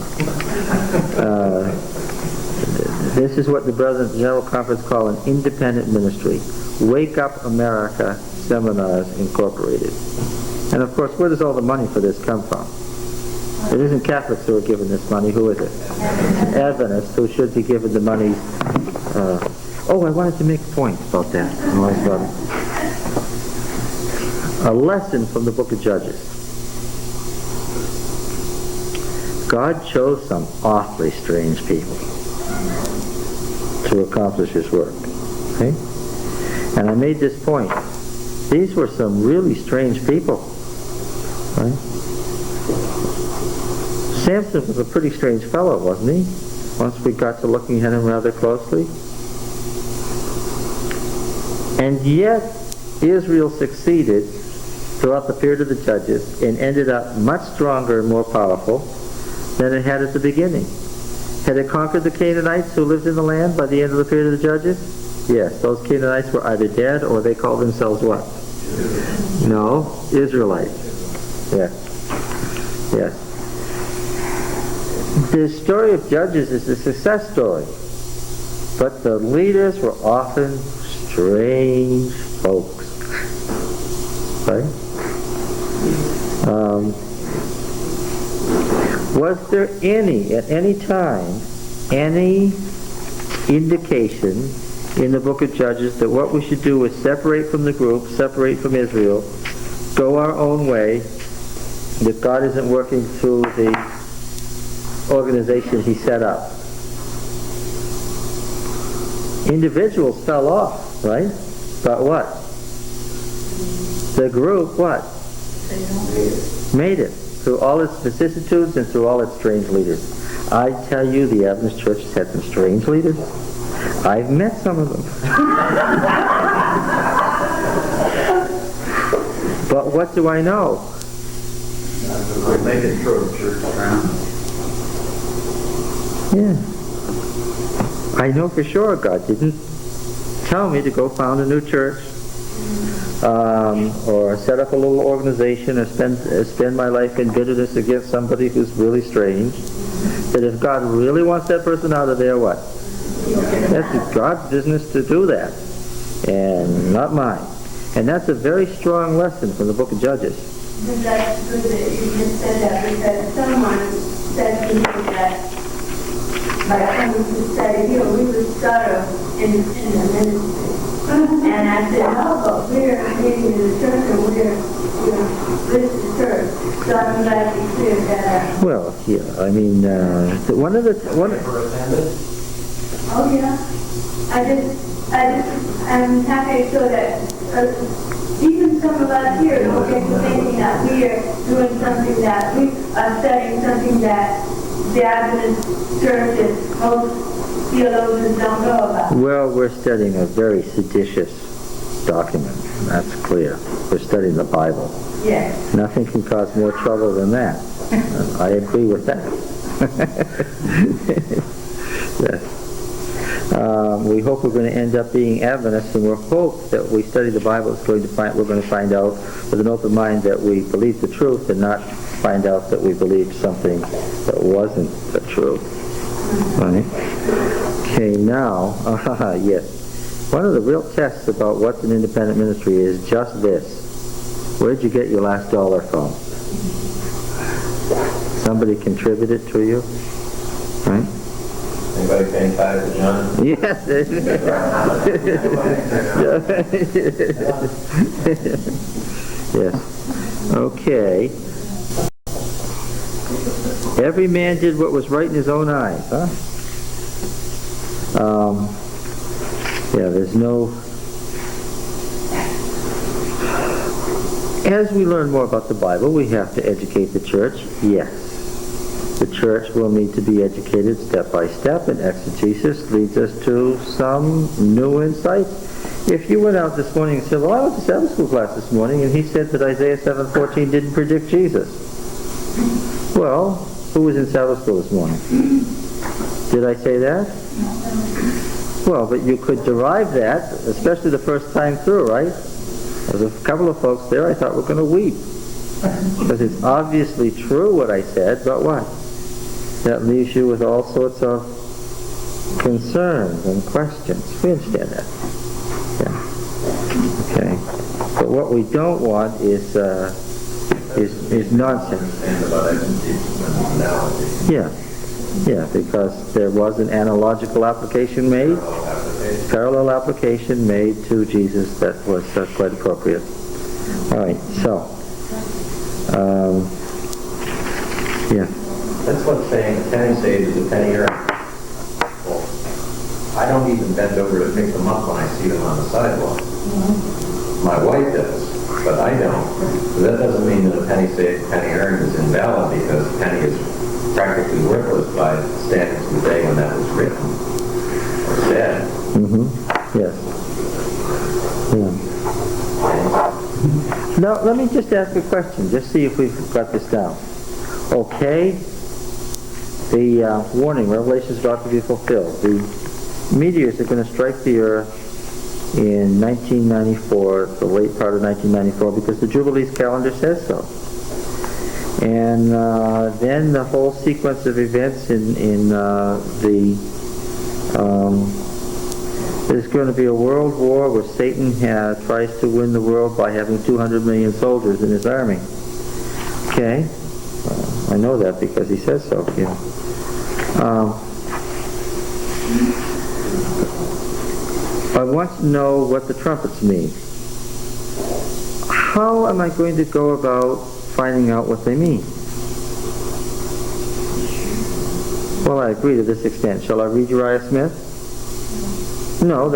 This is what the Brethren General Conference call an independent ministry. Wake Up America Seminars Incorporated. And of course, where does all the money for this come from? It isn't Catholics who are giving this money. Who is it? Adventists, who should be given the money. I wanted to make a point about that. A lesson from the book of Judges. God chose some awfully strange people to accomplish his work. Okay? And I made this point. These were some really strange people. Right? Samson was a pretty strange fellow, wasn't he? Once we got to looking at him rather closely. And yet, Israel succeeded throughout the period of the Judges and ended up much stronger and more powerful than it had at the beginning. Had it conquered the Canaanites who lived in the land by the end of the period of the Judges? Yes, those Canaanites were either dead or they called themselves what? No, Israelites. Yes. Yes. The story of Judges is a success story, but the leaders were often strange folks. Right? Was there at any time, any indication in the book of Judges that what we should do is separate from the group, separate from Israel, go our own way, that God isn't working through the organization he set up? Individuals fell off, right? But what? The group, what? Made it. Through all its vicissitudes and through all its strange leaders. I tell you, the Adventist Church has had some strange leaders. I've met some of them. But what do I know? Make it true, church around. Yeah. I know for sure God didn't tell me to go found a new church, or set up a little organization, or spend my life in bitterness against somebody who's really strange. That if God really wants that person out of there, what? That's God's business to do that, and not mine. And that's a very strong lesson from the book of Judges. That's good that you just said that, because someone said to me that by coming to study here, we would start in the ministry. And I said, no, but we're meeting in the church, and we're with the church. So I'm glad you cleared that up. Well, yeah, I mean, Oh, yeah. I'm happy so that even some of us here don't get to thinking that we are doing something, that we are studying something that the Adventist churches, most theologians don't know about. Well, we're studying a very seditious document. That's clear. We're studying the Bible. Yes. Nothing can cause more trouble than that. I agree with that. Yes. We hope we're going to end up being Adventists, and we hope that we study the Bible. We're going to find out with an open mind that we believe the truth, and not find out that we believed something that wasn't the truth. Right? Okay, now, yes. One of the real tests about what's an independent ministry is just this. Where'd you get your last dollar from? Somebody contributed to you, right? Anybody paying tithes to John? Yes. Yes. Okay. Every man did what was right in his own eyes, huh? Yeah, there's no... As we learn more about the Bible, we have to educate the church. Yes. The church will need to be educated step by step, and exegesis leads us to some new insights. If you went out this morning and said, well, I went to Sabbath school class this morning, and he said that Isaiah 7:14 didn't predict Jesus. Well, who was in Sabbath school this morning? Did I say that? Well, but you could derive that, especially the first time through, right? There's a couple of folks there I thought were going to weep. Because it's obviously true what I said, but what? That leaves you with all sorts of concerns and questions. We understand that. Yeah. Okay. But what we don't want is nonsense. Yeah. Yeah, because there was an analogical application made, parallel application made to Jesus that was quite appropriate. All right, so, yeah. That's what saying a penny saved is a penny earned. Well, I don't even bend over to pick them up when I see them on the sidewalk. My wife does, but I don't. So that doesn't mean that a penny saved, penny earned is invalid, because a penny is practically worthless by standards of the day when that was written or said. Yes. Yeah. Now, let me just ask a question, just see if we've got this down. Okay, the warning, Revelation is about to be fulfilled. The meteors are going to strike the earth in 1994, the late part of 1994, because the Jubilees calendar says so. And then the whole sequence of events there's going to be a world war where Satan tries to win the world by having 200 million soldiers in his army. Okay? I know that because he says so. Yeah. I want to know what the trumpets mean. How am I going to go about finding out what they mean? Well, I agree to this extent. Shall I read Uriah Smith? No,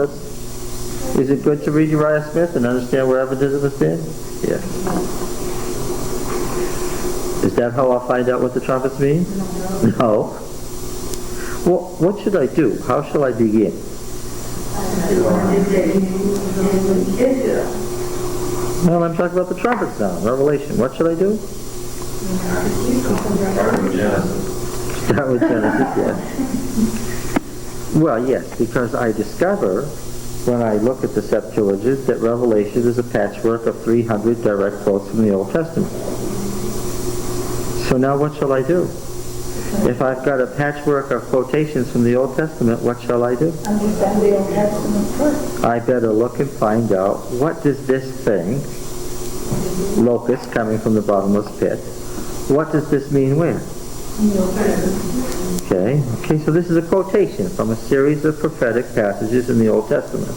is it good to read Uriah Smith and understand where evidence has been? Yes. Is that how I'll find out what the trumpets mean? No. Well, what should I do? How shall I begin? Well, I'm talking about the trumpets now, Revelation. What should I do? Start with Genesis, yes. Well, yes, because I discover, when I look at the Septuagint, that Revelation is a patchwork of 300 direct quotes from the Old Testament. So now what shall I do? If I've got a patchwork of quotations from the Old Testament, what shall I do? Understand the Old Testament first. I better look and find out, what does this thing, locust coming from the bottomless pit, what does this mean where? Okay, so this is a quotation from a series of prophetic passages in the Old Testament.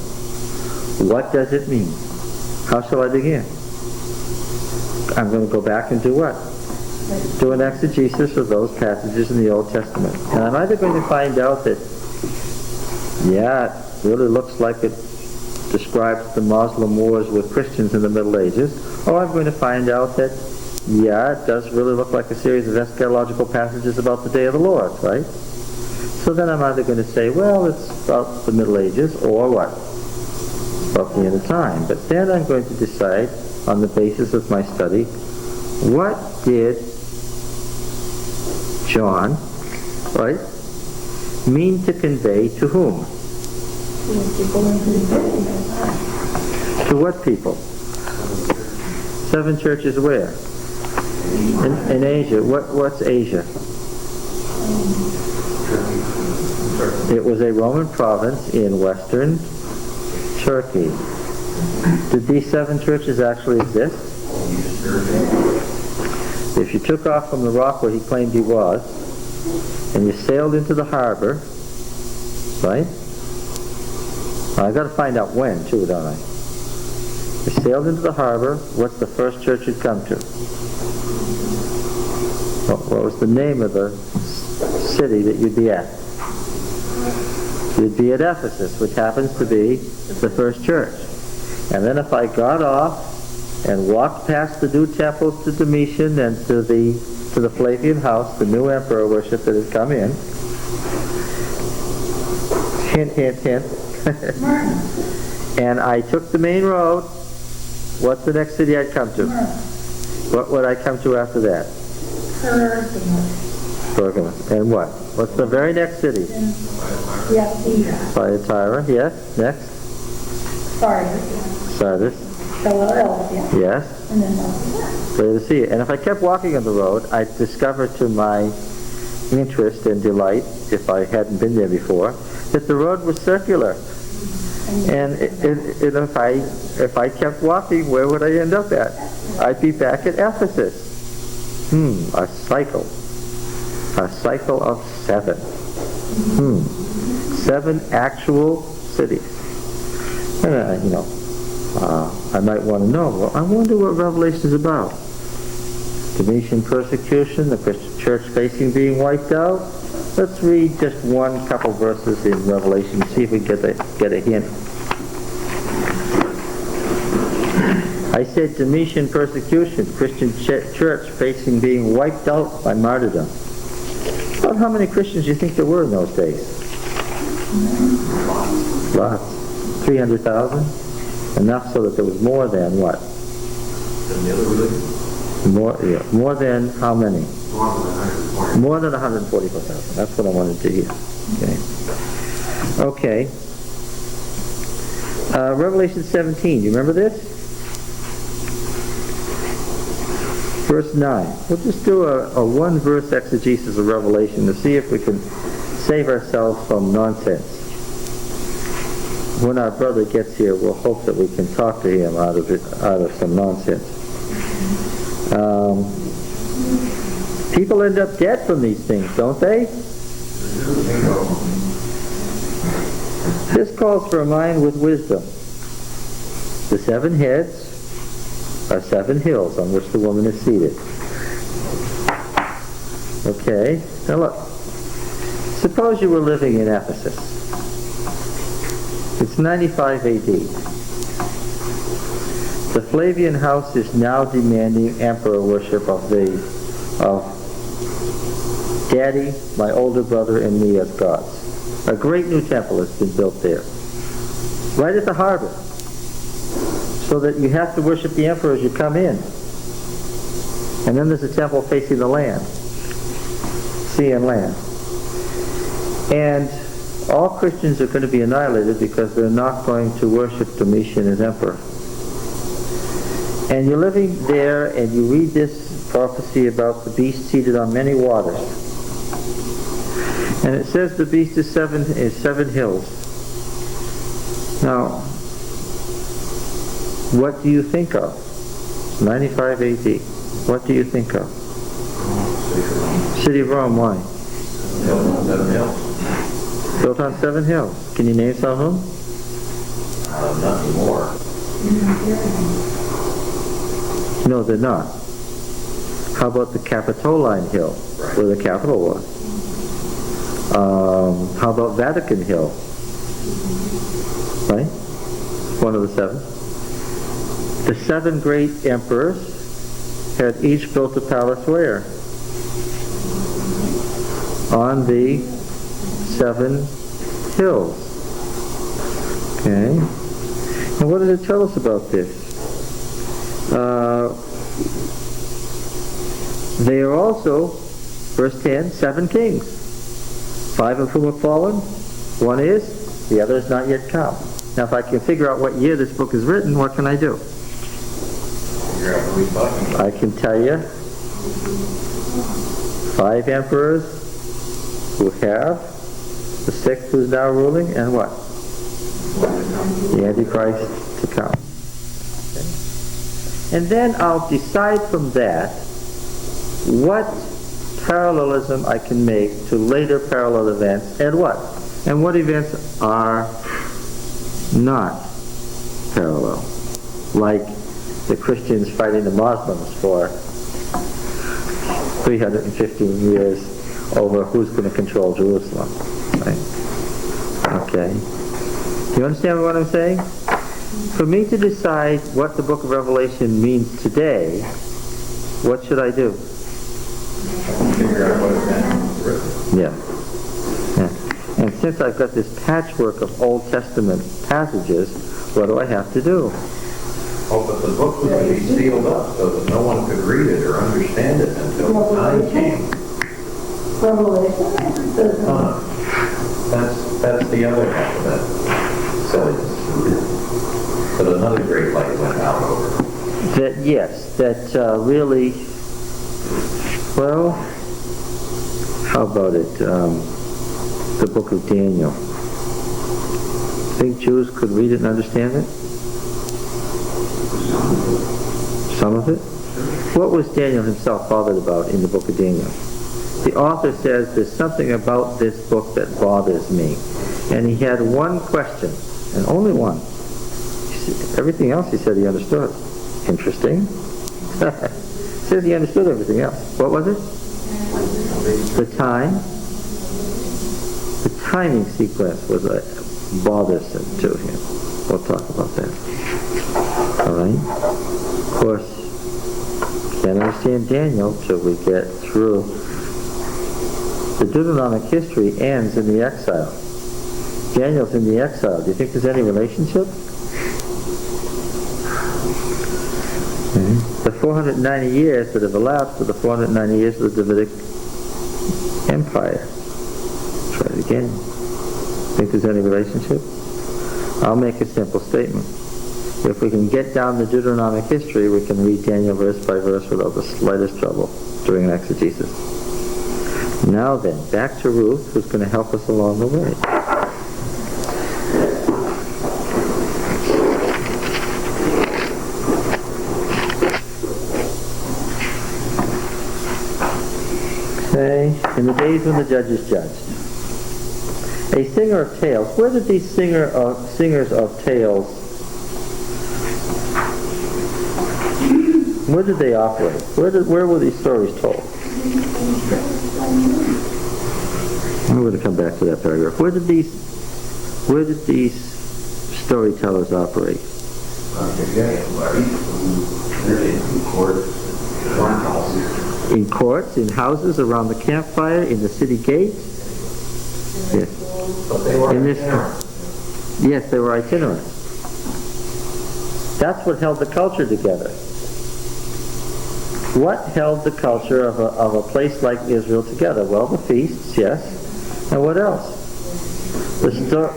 What does it mean? How shall I begin? I'm going to go back and do what? Do an exegesis of those passages in the Old Testament. And I'm either going to find out that, yeah, it really looks like it describes the Muslim wars with Christians in the Middle Ages, or I'm going to find out that, yeah, it does really look like a series of eschatological passages about the day of the Lord, right? So then I'm either going to say, well, it's about the Middle Ages, or what? It's about the end of time. But then I'm going to decide, on the basis of my study, what did John, right, mean to convey to whom? To what people? 7 churches where? In Asia. What's Asia? It was a Roman province in western Turkey. Did these 7 churches actually exist? If you took off from the rock where he claimed he was, and you sailed into the harbor, right? I've got to find out when, too, don't I? You sailed into the harbor, what's the first church you'd come to? What was the name of the city that you'd be at? You'd be at Ephesus, which happens to be the first church. And then if I got off and walked past the new temples to Domitian and to the Flavian house, the new emperor worship that had come in, hint, hint, hint, and I took the main road, what's the next city I'd come to? What would I come to after that? Pergamos. And what? What's the very next city? Thyatira. Yes. Next? Sardis. Philadelphia. Yes. And then Laodicea. And if I kept walking on the road, I'd discover to my interest and delight, if I hadn't been there before, that the road was circular. And if I kept walking, where would I end up at? I'd be back at Ephesus. A cycle. A cycle of 7. 7 actual cities. And, I might want to know, well, I wonder what Revelation is about. Domitian persecution, the Christian church facing being wiped out. Let's read just one couple verses in Revelation, see if we get a hint. I said Domitian persecution, Christian church facing being wiped out by martyrdom. About how many Christians do you think there were in those days? Lots. 300,000? Enough so that there was more than what? More than how many? More than 144,000. That's what I wanted to hear. Okay. Revelation 17. You remember this? Verse 9. We'll just do a one-verse exegesis of Revelation to see if we can save ourselves from nonsense. When our brother gets here, we'll hope that we can talk to him out of some nonsense. People end up dead from these things, don't they? This calls for a mind with wisdom. The 7 heads are 7 hills on which the woman is seated. Okay, now look. Suppose you were living in Ephesus. It's 95 AD. The Flavian house is now demanding emperor worship of Daddy, my older brother, and me as gods. A great new temple has been built there, right at the harbor, so that you have to worship the emperor as you come in. And then there's a temple facing the land, sea and land. And all Christians are going to be annihilated because they're not going to worship Domitian as emperor. And you're living there and you read this prophecy about the beast seated on many waters. And it says the beast is 7 hills. Now, what do you think of? 95 AD. What do you think of? City of Rome, why? 7 hills. Built on 7 hills. Can you name some of them? Nothing more. No, they're not. How about the Capitoline Hill, where the Capitol was? How about Vatican Hill? Right? One of the 7. The 7 great emperors had each built a palace where? On the 7 hills. Okay. And what does it tell us about this? They are also, verse 10, 7 kings. 5 of whom have fallen. 1 is, the other is not yet come. Now if I can figure out what year this book is written, what can I do? Figure out what we're talking about. I can tell you 5 emperors who have, the 6th who's now ruling, and what? The Antichrist to come. Okay. And then I'll decide from that what parallelism I can make to later parallel events and what events are not parallel, like the Christians fighting the Muslims for 315 years over who's going to control Jerusalem. Right? Okay. Do you understand what I'm saying? For me to decide what the book of Revelation means today, what should I do? Figure out what it meant. Yeah. And since I've got this patchwork of Old Testament passages, what do I have to do? Oh, but the book was to be sealed up so that no one could read it or understand it until the time came. Revelation doesn't. That's the other half of that silliness. But another great light went out over it. That, yes, that really, well, how about it, the book of Daniel. Think Jews could read it and understand it? Some of it? What was Daniel himself bothered about in the book of Daniel? The author says there's something about this book that bothers me. And he had one question, and only one. Everything else he said he understood. Interesting. Says he understood everything else. What was it? The time. The timing sequence was bothersome to him. We'll talk about that. Alright? Of course, can't understand Daniel till we get through. The Deuteronomic history ends in the exile. Daniel's in the exile. Do you think there's any relationship? The 490 years that have elapsed are the 490 years of the Davidic Empire. Try it again. Think there's any relationship? I'll make a simple statement. If we can get down the Deuteronomic history, we can read Daniel verse by verse without the slightest trouble during exegesis. Now then, back to Ruth, who's going to help us along the way. In the days when the judges judged, a singer of tales. Where did these singers of tales, where did they operate? Where were these stories told? I'm going to come back to that paragraph. Where did these storytellers operate? In courts, in houses, around the campfire, in the city gate. Yes. But they were itinerant. Yes, they were itinerant. That's what held the culture together. What held the culture of a place like Israel together? Well, the feasts, yes. And what else? The story.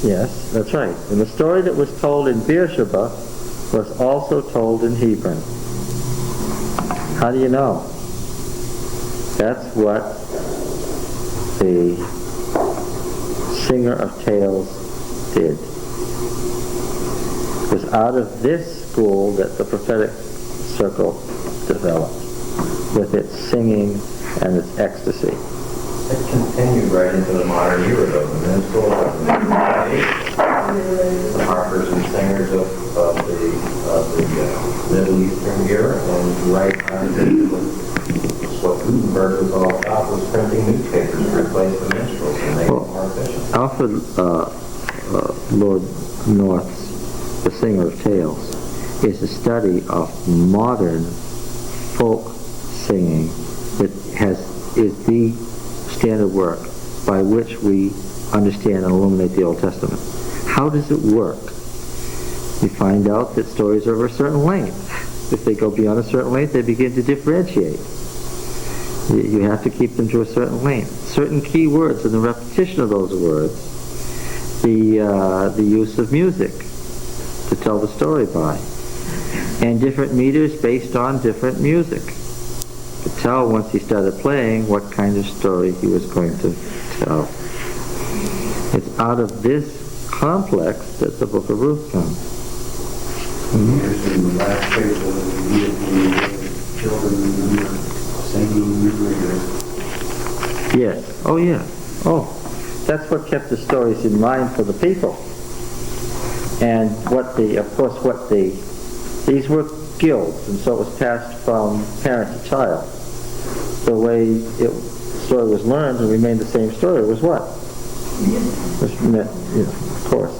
Yes, that's right. And the story that was told in Beersheba was also told in Hebron. How do you know? That's what the singer of tales did. It was out of this school that the prophetic circle developed, with its singing and its ecstasy. It continued right into the modern era, though. The minstrels of the harpers and singers of the Middle Eastern era, and right on into what Gutenberg was all about, was printing newspapers to replace the minstrels and make them more efficient. Alfred Lord North's The Singer of Tales is a study of modern folk singing that is the standard work by which we understand and illuminate the Old Testament. How does it work? You find out that stories are of a certain length. If they go beyond a certain length, they begin to differentiate. You have to keep them to a certain length. Certain key words and the repetition of those words. The use of music to tell the story by. And different meters based on different music. To tell once he started playing what kind of story he was going to tell. It's out of this complex that the book of Ruth comes. Here's in the last page of the children singing. Yes. Oh, yeah. Oh, that's what kept the stories in mind for the people. And these were guilds, and so it was passed from parent to child. The way the story was learned and remained the same story was what? Of course.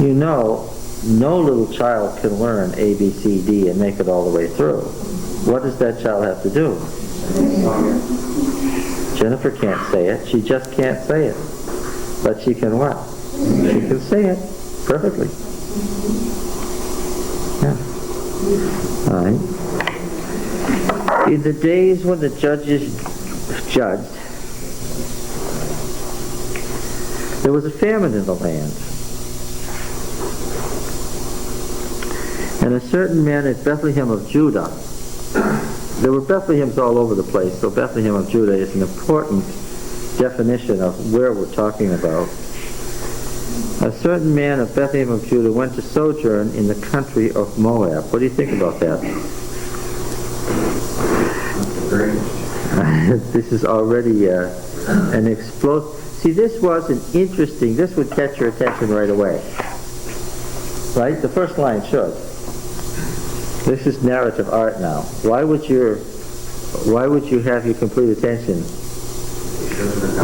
No little child can learn A, B, C, D and make it all the way through. What does that child have to do? Jennifer can't say it. She just can't say it. But she can what? She can say it perfectly. Yeah. All right. In the days when the judges judged, there was a famine in the land. And a certain man at Bethlehem of Judah, there were Bethlehems all over the place, so Bethlehem of Judah is an important definition of where we're talking about. A certain man of Bethlehem of Judah went to sojourn in the country of Moab. What do you think about that? This is already an explosive. See, this was this would catch your attention right away. Right? The first line should. This is narrative art now. Why would you have your complete attention?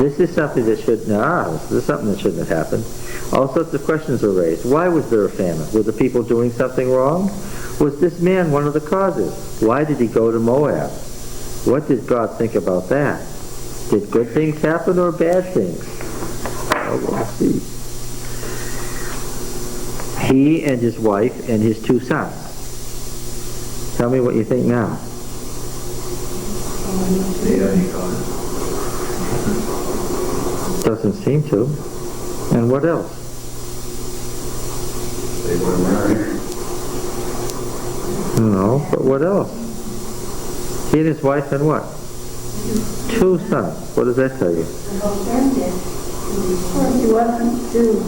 This is something that this is something that shouldn't have happened. All sorts of questions are raised. Why was there a famine? Were the people doing something wrong? Was this man one of the causes? Why did he go to Moab? What did God think about that? Did good things happen or bad things? Oh, we'll see. He and his wife and his 2 sons. Tell me what you think now. Doesn't seem to. And what else? They were married. No, but what else? He and his wife and what? 2 sons. What does that tell you? He wasn't too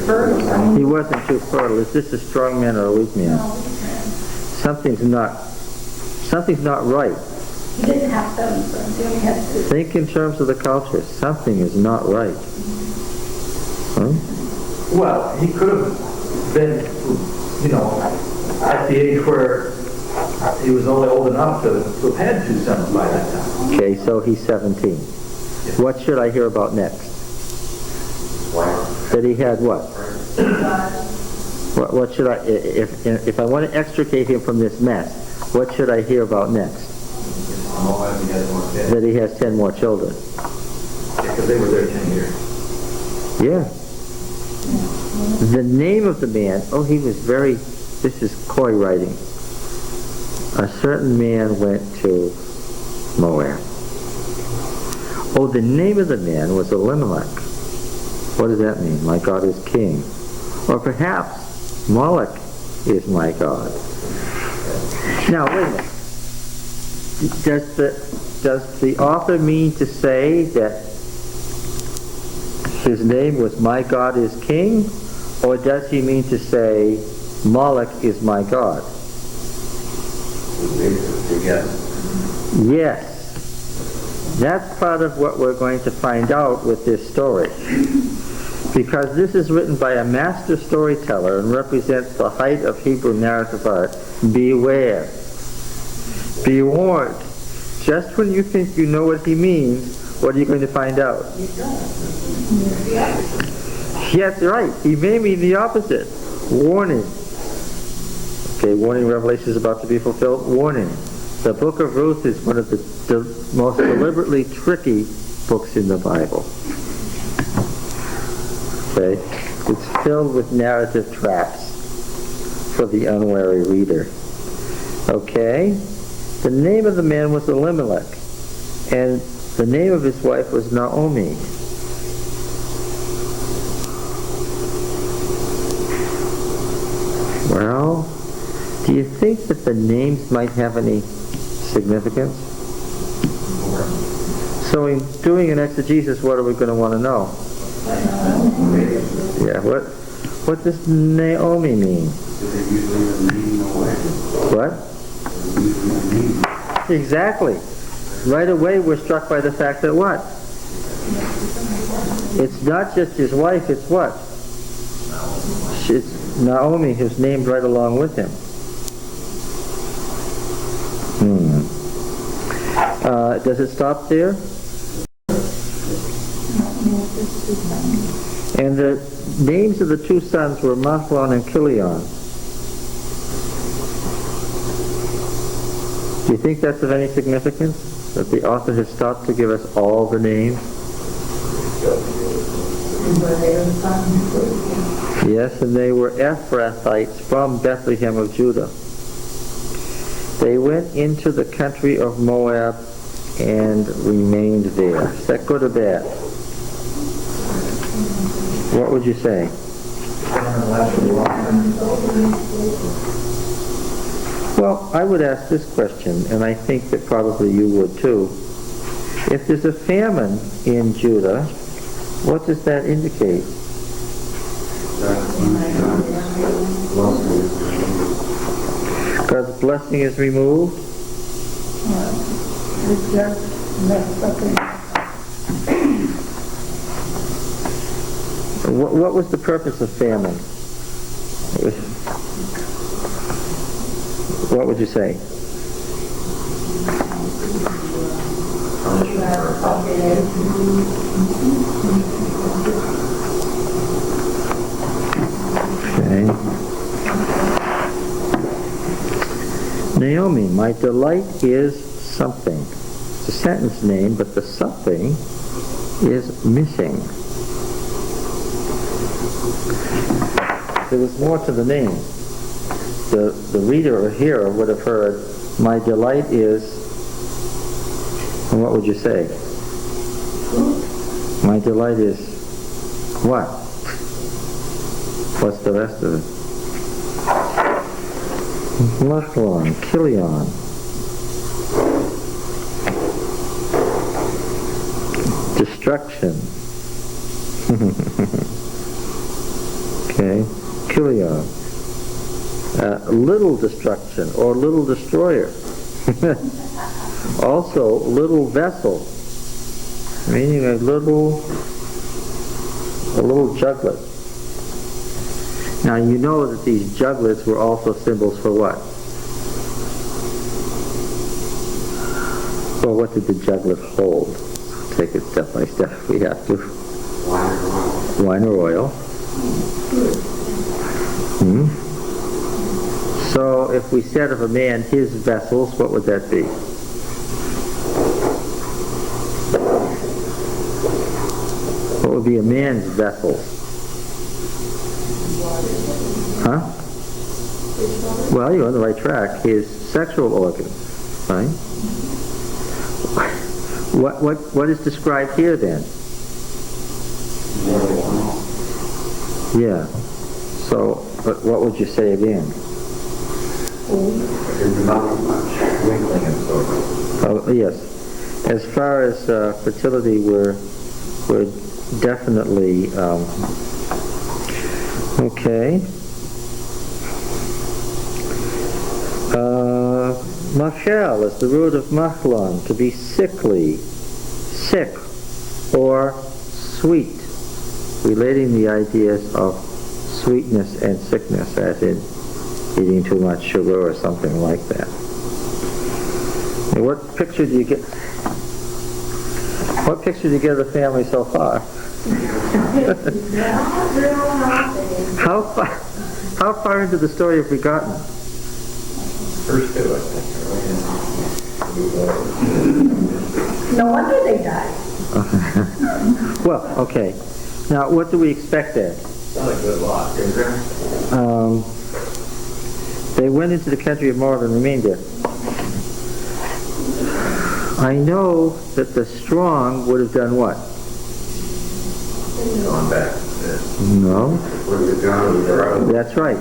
fertile. He wasn't too fertile. Is this a strong man or a weak man? Something's not right. He didn't have 7 sons. He only had 2. Think in terms of the culture. Something is not right. Huh? Well, he could have been, at the age where he was only old enough to have had 2 sons by that time. Okay, so he's 17. What should I hear about next? That he had what? What should I, if I want to extricate him from this mess, what should I hear about next? That he has 10 more children. Because they were there 10 years. Yeah. The name of the man, he was very, this is coy writing. A certain man went to Moab. The name of the man was Elimelech. What does that mean? My God is king. Or perhaps Moloch is my God. Now, wait a minute. Does the author mean to say that his name was my God is king? Or does he mean to say Moloch is my God? Yes. That's part of what we're going to find out with this story. Because this is written by a master storyteller and represents the height of Hebrew narrative art. Beware. Be warned. Just when you think you know what he means, what are you going to find out? Yes, right. He may mean the opposite. Warning. Okay, warning, Revelation is about to be fulfilled. Warning. The book of Ruth is one of the most deliberately tricky books in the Bible. Okay? It's filled with narrative traps for the unwary reader. Okay? The name of the man was Elimelech, and the name of his wife was Naomi. Well, do you think that the names might have any significance? So in doing an exegesis, what are we going to want to know? Yeah, what does Naomi mean? They usually have meeting away. What? They usually have meeting. Exactly. Right away we're struck by the fact that what? It's not just his wife, it's what? It's Naomi who's named right along with him. Does it stop there? And the names of the two sons were Mahlon and Chilion. Do you think that's of any significance? That the author has stopped to give us all the names? Yes, and they were Ephrathites from Bethlehem of Judah. They went into the country of Moab and remained there. Is that good or bad? What would you say? Well, I would ask this question, and I think that probably you would too. If there's a famine in Judah, what does that indicate? God's blessing is removed? It's just messed up in What was the purpose of famine? What would you say? Okay. Naomi, my delight is something. It's a sentence name, but the something is missing. There was more to the name. The reader or hearer would have heard, my delight is, and what would you say? My delight is what? What's the rest of it? Mahlon, Chilion. Destruction. Okay. Chilion. Little destruction or little destroyer. Also, little vessel, meaning a little juglet. Now you know that these juglets were also symbols for what? Well, what did the juglet hold? Take it step by step if we have to. Wine or oil. So if we said of a man his vessels, what would that be? What would be a man's vessels? Huh? Well, you're on the right track. His sexual organs, right? What is described here then? Yeah. So, but what would you say again? Twinkling and so forth. Oh, yes. As far as fertility, we're definitely okay. Machel is the root of machlon, to be sickly, sick, or sweet, relating the ideas of sweetness and sickness, as in eating too much sugar or something like that. And what picture do you get? What picture do you get of the family so far? How far into the story have we gotten? First two, I think. No wonder they died. Well, okay. Now, what do we expect then? It's not a good lot, is there? They went into the country of Moab and remained there. I know that the strong would have done what? Gone back. No. Would have gone to the road, That's right.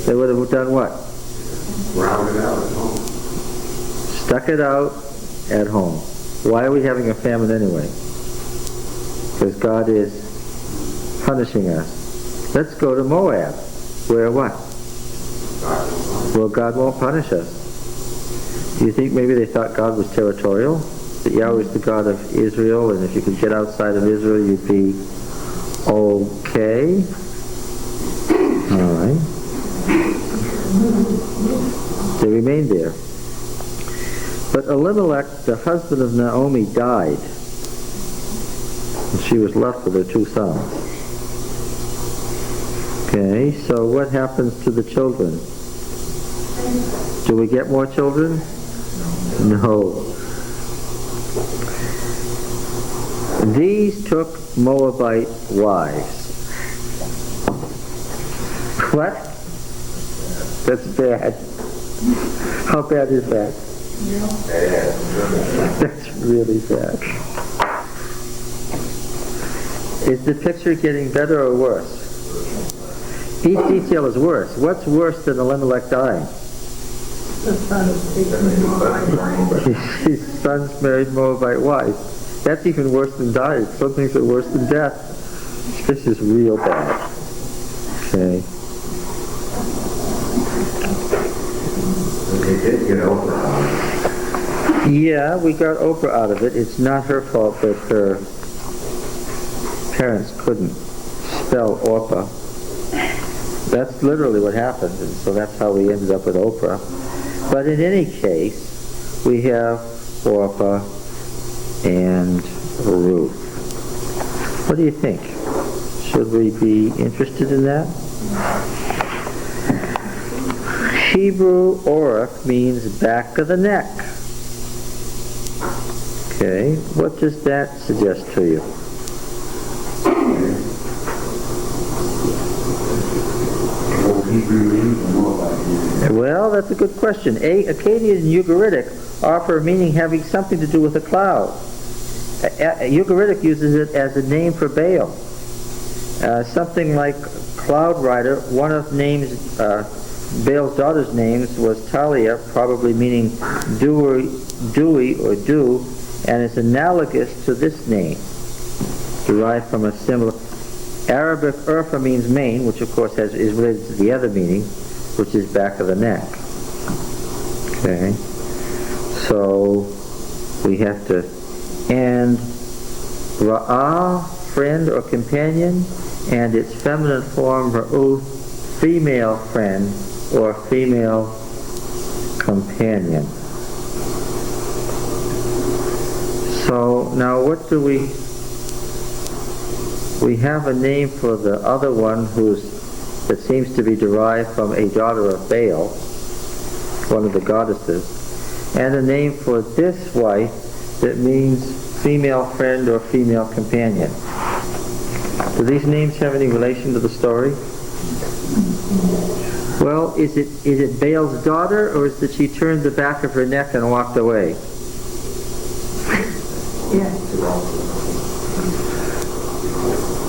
They would have done what? rounded out at home. Stuck it out at home. Why are we having a famine anyway? Because God is punishing us. Let's go to Moab, where what? Well, God won't punish us. Do you think maybe they thought God was territorial? That Yahweh is the God of Israel, and if you could get outside of Israel, you'd be okay? All right. They remained there. But Elimelech, the husband of Naomi, died. And she was left with her 2 sons. Okay, so what happens to the children? Do we get more children? No. These took Moabite wives. What? That's bad. How bad is that? That's really bad. Is the picture getting better or worse? Each detail is worse. What's worse than Elimelech dying? The son of His sons married Moabite wives. That's even worse than dying. Some things are worse than death. This is real bad. Okay. They did get Oprah out of it. Yeah, we got Oprah out of it. It's not her fault that her parents couldn't spell Orpah. That's literally what happened, and so that's how we ended up with Oprah. But in any case, we have Orpah and Ruth. What do you think? Should we be interested in that? Hebrew Orach means back of the neck. Okay, what does that suggest to you? Well, that's a good question. Akkadian and Ugaritic offer a meaning having something to do with a cloud. Ugaritic uses it as a name for Baal. Something like Cloud Rider, one of Baal's daughter's names was Talia, probably meaning dewy or dew, and is analogous to this name, derived from a similar. Arabic Urfa means mane, which of course is related to the other meaning, which is back of the neck. Okay, so we have to, and Ra'ah, friend or companion, and its feminine form Ra'uth, female friend or female companion. So now what do we have a name for the other one that seems to be derived from a daughter of Baal, one of the goddesses, and a name for this wife that means female friend or female companion. Do these names have any relation to the story? Well, is it Baal's daughter, or is it she turned the back of her neck and walked away? Yes.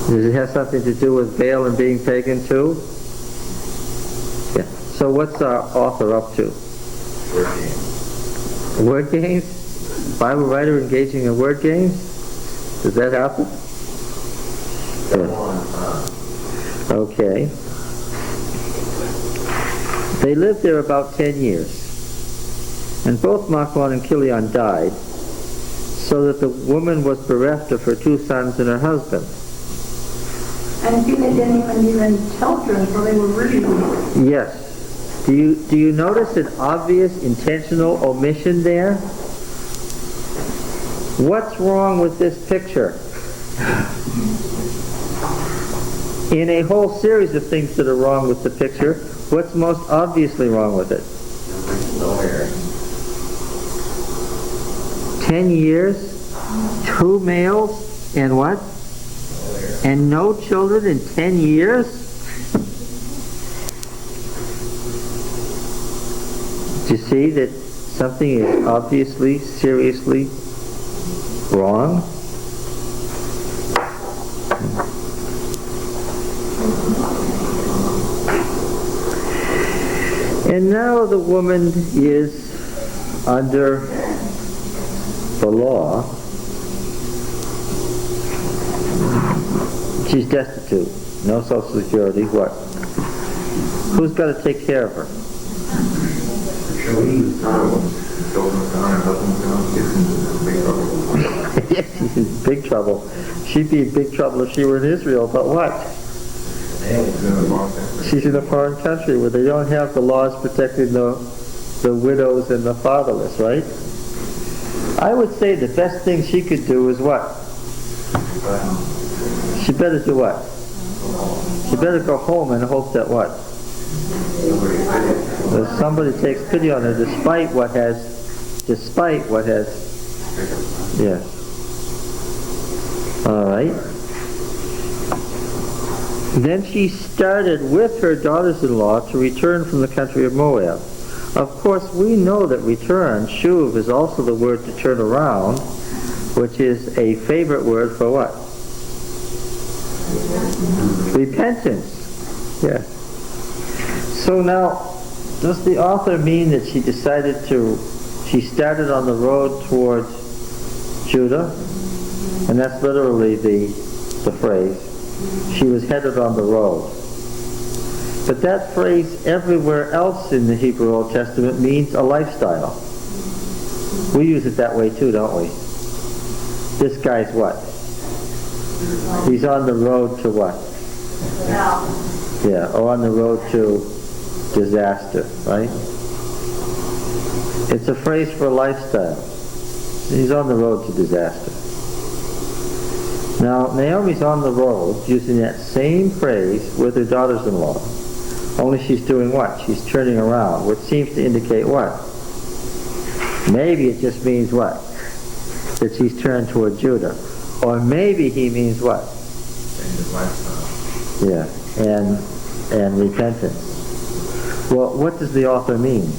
Does it have something to do with Baal and being pagan too? Yeah. So what's our author up to? Word games. Word games? Bible writer engaging in word games? Does that happen? Yeah. Okay. They lived there about 10 years. And both Machlon and Kilion died, so that the woman was bereft of her 2 sons and her husband. And they didn't even tell her until they were really old. Yes. Do you notice an obvious intentional omission there? What's wrong with this picture? In a whole series of things that are wrong with the picture, what's most obviously wrong with it? No hair. 10 years, 2 males, and what? And no children in 10 years? Do you see that something is obviously, seriously wrong? And now the woman is under the law. She's destitute, no Social Security, what? Who's got to take care of her? Children's gone, and husband's gone, kids in big trouble. Yes, she's in big trouble. She'd be in big trouble if she were in Israel, but what? She's in a foreign country. She's in a foreign country where they don't have the laws protecting the widows and the fatherless, right? I would say the best thing she could do is what? She better do what? She better go home and hope that what? That somebody takes pity on her despite what has, yes. All right. Then she started with her daughters-in-law to return from the country of Moab. Of course, we know that return, shuv, is also the word to turn around, which is a favorite word for what? Repentance. Yes. So now, does the author mean that she started on the road towards Judah? And that's literally the phrase. She was headed on the road. But that phrase everywhere else in the Hebrew Old Testament means a lifestyle. We use it that way too, don't we? This guy's what? He's on the road to what? Yeah, or on the road to disaster, right? It's a phrase for a lifestyle. He's on the road to disaster. Now, Naomi's on the road using that same phrase with her daughters-in-law. Only she's doing what? She's turning around, which seems to indicate what? Maybe it just means what? That she's turned toward Judah. Or maybe he means what? Yeah, and repentance. Well, what does the author mean?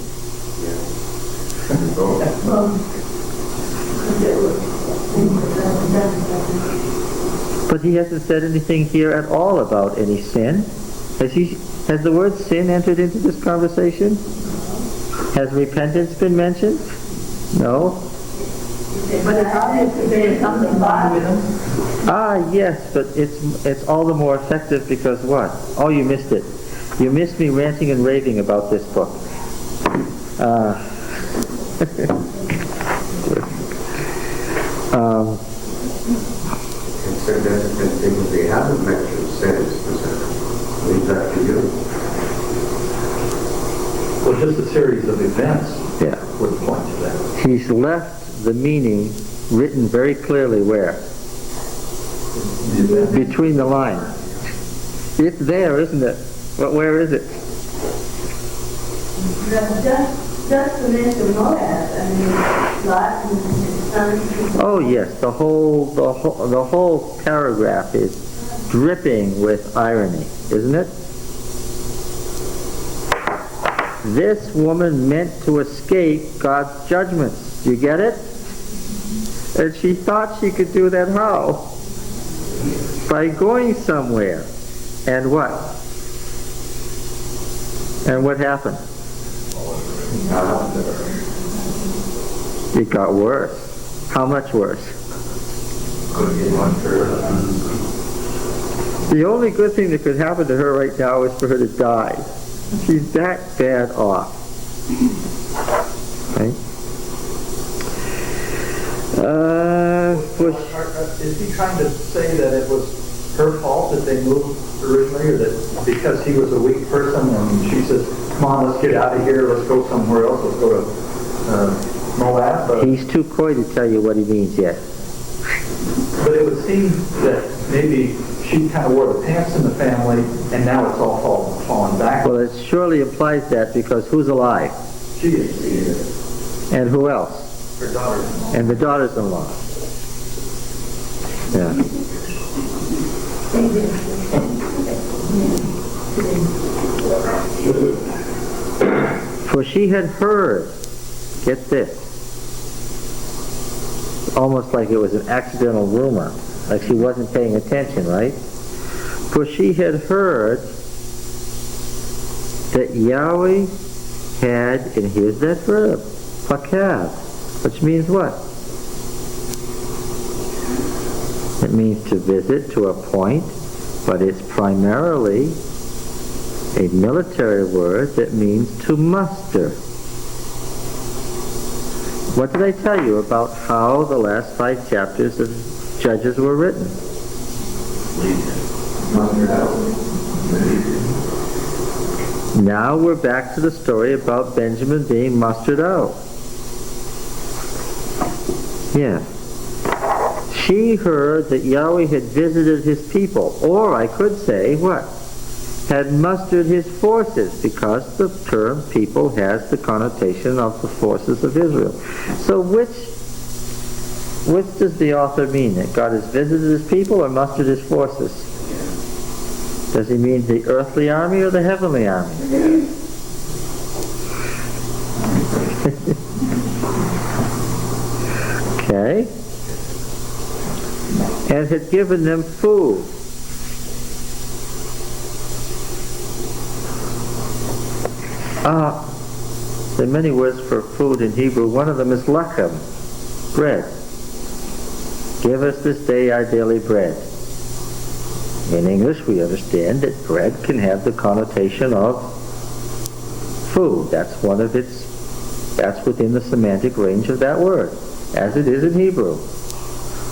But he hasn't said anything here at all about any sin. Has the word sin entered into this conversation? Has repentance been mentioned? No. But it's obviously there's something wrong with them. Ah, yes, but it's all the more effective because what? Oh, you missed it. You missed me ranting and raving about this book. And so that things they haven't mentioned sin specifically. Leave that to you. Well, just a series of events Yeah. would point to that. He's left the meaning written very clearly where? Between the lines. It's there, isn't it? But where is it? Just to mention Moab, I mean, Lot and his sons. Oh yes, the whole paragraph is dripping with irony, isn't it? This woman meant to escape God's judgments. Do you get it? And she thought she could do that how? By going somewhere. And what? And what happened? It got worse. How much worse? The only good thing that could happen to her right now is for her to die. She's that bad off. Right? Is he trying to say that it was her fault that they moved originally, or that because he was a weak person and she says, come on, let's get out of here, let's go somewhere else, let's go to Moab? He's too coy to tell you what he means yet. But it would seem that maybe she kind of wore the pants in the family, and now it's all fallen back. Well, it surely implies that because who's alive? She is. And who else? Her daughter. And the daughters-in-law. Yeah. For she had heard, get this, almost like it was an accidental rumor, like she wasn't paying attention, right? For she had heard that Yahweh had, and here's that verb, pakav, which means what? It means to visit, to appoint, but it's primarily a military word that means to muster. What did I tell you about how the last 5 chapters of Judges were written? Now we're back to the story about Benjamin being mustered out. Yeah. She heard that Yahweh had visited his people, or I could say, what? Had mustered his forces, because the term people has the connotation of the forces of Israel. So which does the author mean? That God has visited his people or mustered his forces? Does he mean the earthly army or the heavenly army? Okay. And had given them food. There are many words for food in Hebrew. One of them is lechem, bread. Give us this day our daily bread. In English, we understand that bread can have the connotation of food. That's within the semantic range of that word, as it is in Hebrew.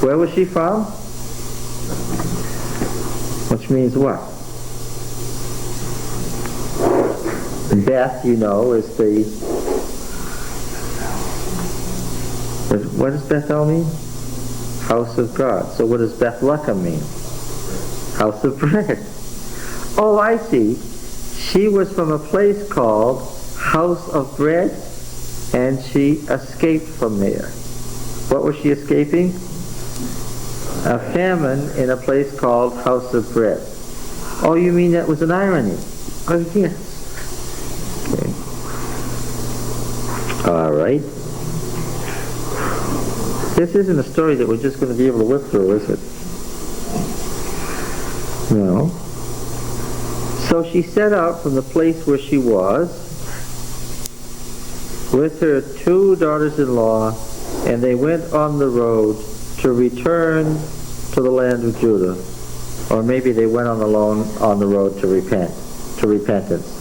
Where was she from? Which means what? Beth, you know, is the... What does Bethel mean? House of God. So what does Bethlehem mean? House of bread. Oh, I see. She was from a place called House of Bread, and she escaped from there. What was she escaping? A famine in a place called House of Bread. Oh, you mean that was an irony? Oh, yes. Okay. All right. This isn't a story that we're just going to be able to whip through, is it? No. So she set out from the place where she was with her 2 daughters-in-law, and they went on the road to return to the land of Judah. Or maybe they went on the road to repentance.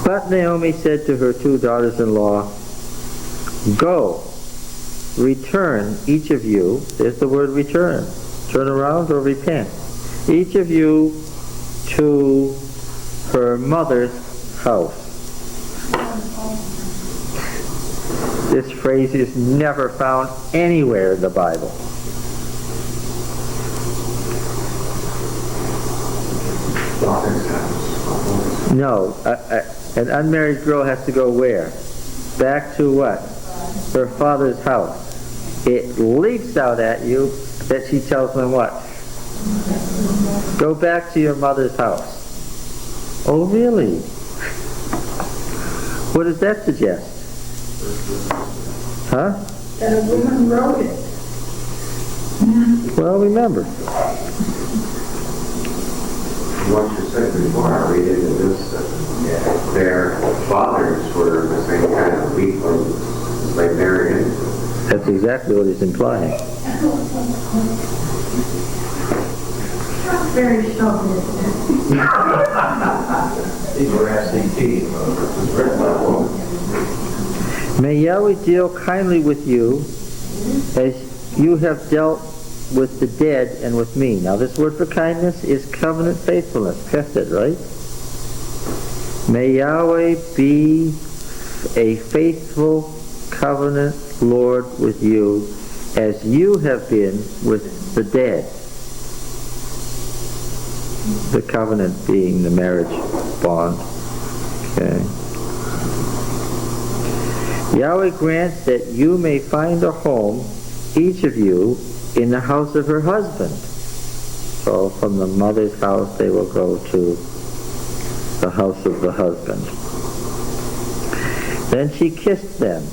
But Naomi said to her 2 daughters-in-law, "Go, return, each of you," there's the word return, turn around or repent, "each of you to her mother's house." This phrase is never found anywhere in the Bible. No, an unmarried girl has to go where? Back to what? Her father's house. It leaps out at you that she tells them what? Go back to your mother's house. Oh, really? What does that suggest? Huh? That a woman wrote it. Well, remember. What you said before, I read into this, that their fathers were the same kind of people they married into. That's exactly what he's implying. Very chauvinistic. These were SCTs. May Yahweh deal kindly with you as you have dealt with the dead and with me. Now this word for kindness is covenant faithfulness. Chesed, right? May Yahweh be a faithful covenant Lord with you as you have been with the dead. The covenant being the marriage bond. Okay. Yahweh grants that you may find a home, each of you, in the house of her husband. So from the mother's house they will go to the house of the husband. Then she kissed them,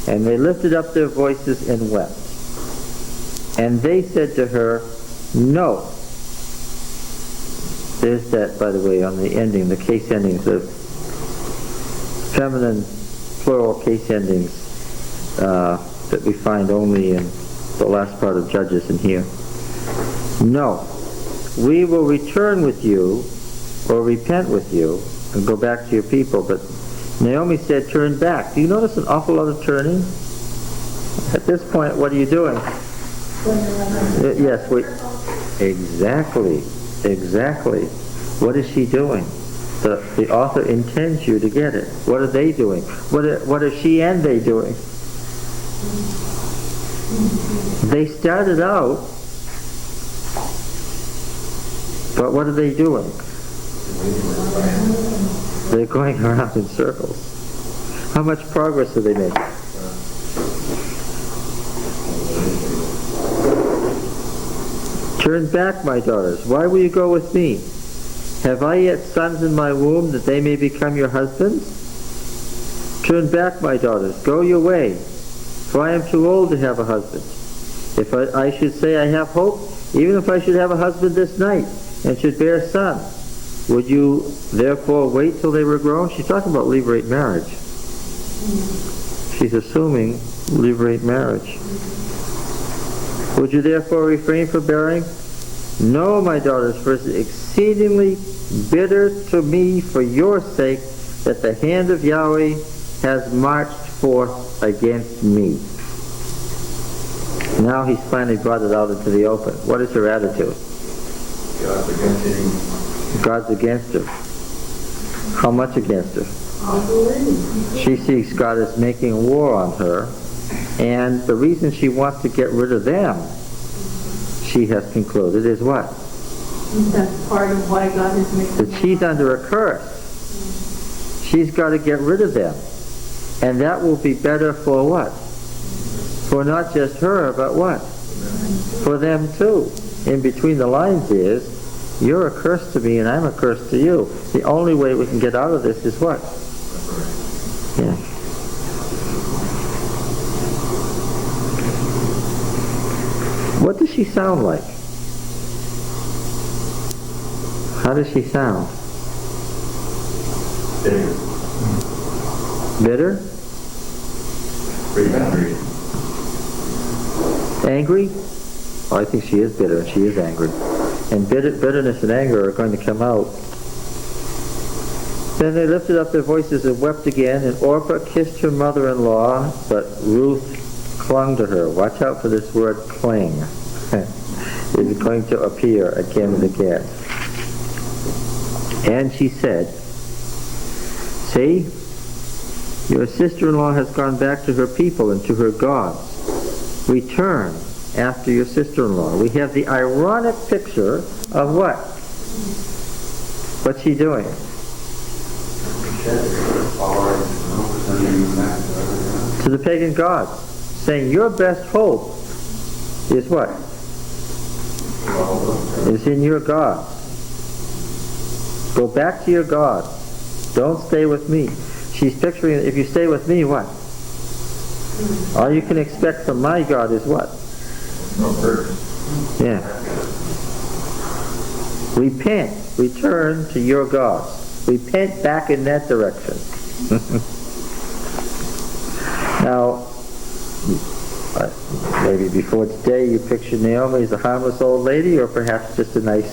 and they lifted up their voices and wept. And they said to her, "No." There's that, by the way, on the ending, the case endings of feminine plural case endings that we find only in the last part of Judges in here. No, we will return with you, or repent with you, and go back to your people. But Naomi said, turn back. Do you notice an awful lot of turning? At this point, what are you doing? Yes, exactly. What is she doing? The author intends you to get it. What are they doing? What are she and they doing? They started out, but what are they doing? They're going around in circles. How much progress do they make? Turn back, my daughters. Why will you go with me? Have I yet sons in my womb that they may become your husbands? Turn back, my daughters. Go your way, for I am too old to have a husband. If I should say I have hope, even if I should have a husband this night and should bear a son, would you therefore wait till they were grown? She's talking about levirate marriage. She's assuming levirate marriage. Would you therefore refrain from bearing? No, my daughters, for it is exceedingly bitter to me for your sake that the hand of Yahweh has marched forth against me. Now he's finally brought it out into the open. What is her attitude? God's against him. God's against her. How much against her? She sees God as making war on her, and the reason she wants to get rid of them, she has concluded, is what? That's part of why God is making That she's under a curse. She's got to get rid of them. And that will be better for what? For not just her, but what? For them too. In between the lines is, you're a curse to me and I'm a curse to you. The only way we can get out of this is what? Yeah. What does she sound like? How does she sound? Bitter? Angry? Oh, I think she is bitter and she is angry. And bitterness and anger are going to come out. Then they lifted up their voices and wept again, and Orpah kissed her mother-in-law, but Ruth clung to her. Watch out for this word cling. It's going to appear again and again. And she said, see, your sister-in-law has gone back to her people and to her gods. Return after your sister-in-law. We have the ironic picture of what? What's she doing? To the pagan gods, saying your best hope is what? Is in your gods. Go back to your gods. Don't stay with me. She's picturing, if you stay with me, what? All you can expect from my God is what? Yeah. Repent. Return to your gods. Repent back in that direction. Now, maybe before today you pictured Naomi as a harmless old lady, or perhaps just a nice,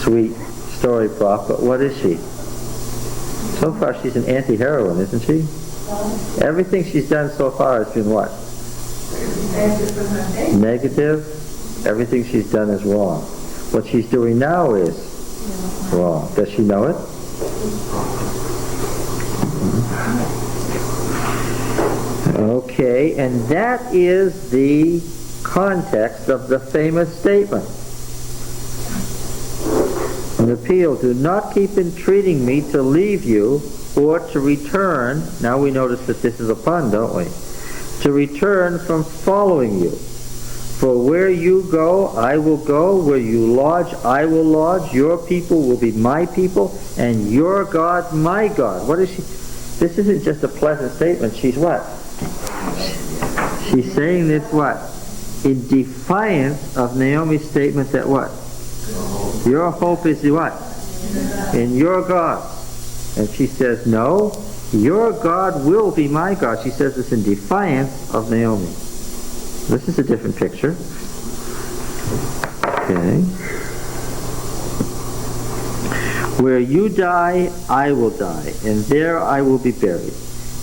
sweet story prop, but what is she? So far she's an anti-heroine, isn't she? Everything she's done so far has been what? Negative. Everything she's done is wrong. What she's doing now is wrong. Does she know it? Okay, and that is the context of the famous statement. An appeal, do not keep entreating me to leave you or to return. Now we notice that this is a pun, don't we? To return from following you. For where you go, I will go. Where you lodge, I will lodge. Your people will be my people, and your God, my God. What is she? This isn't just a pleasant statement. She's what? She's saying this what? In defiance of Naomi's statement that what? Your hope is what? In your God. And she says, no, Your God will be my God. She says this in defiance of Naomi. This is a different picture. Okay. Where you die, I will die, and there I will be buried.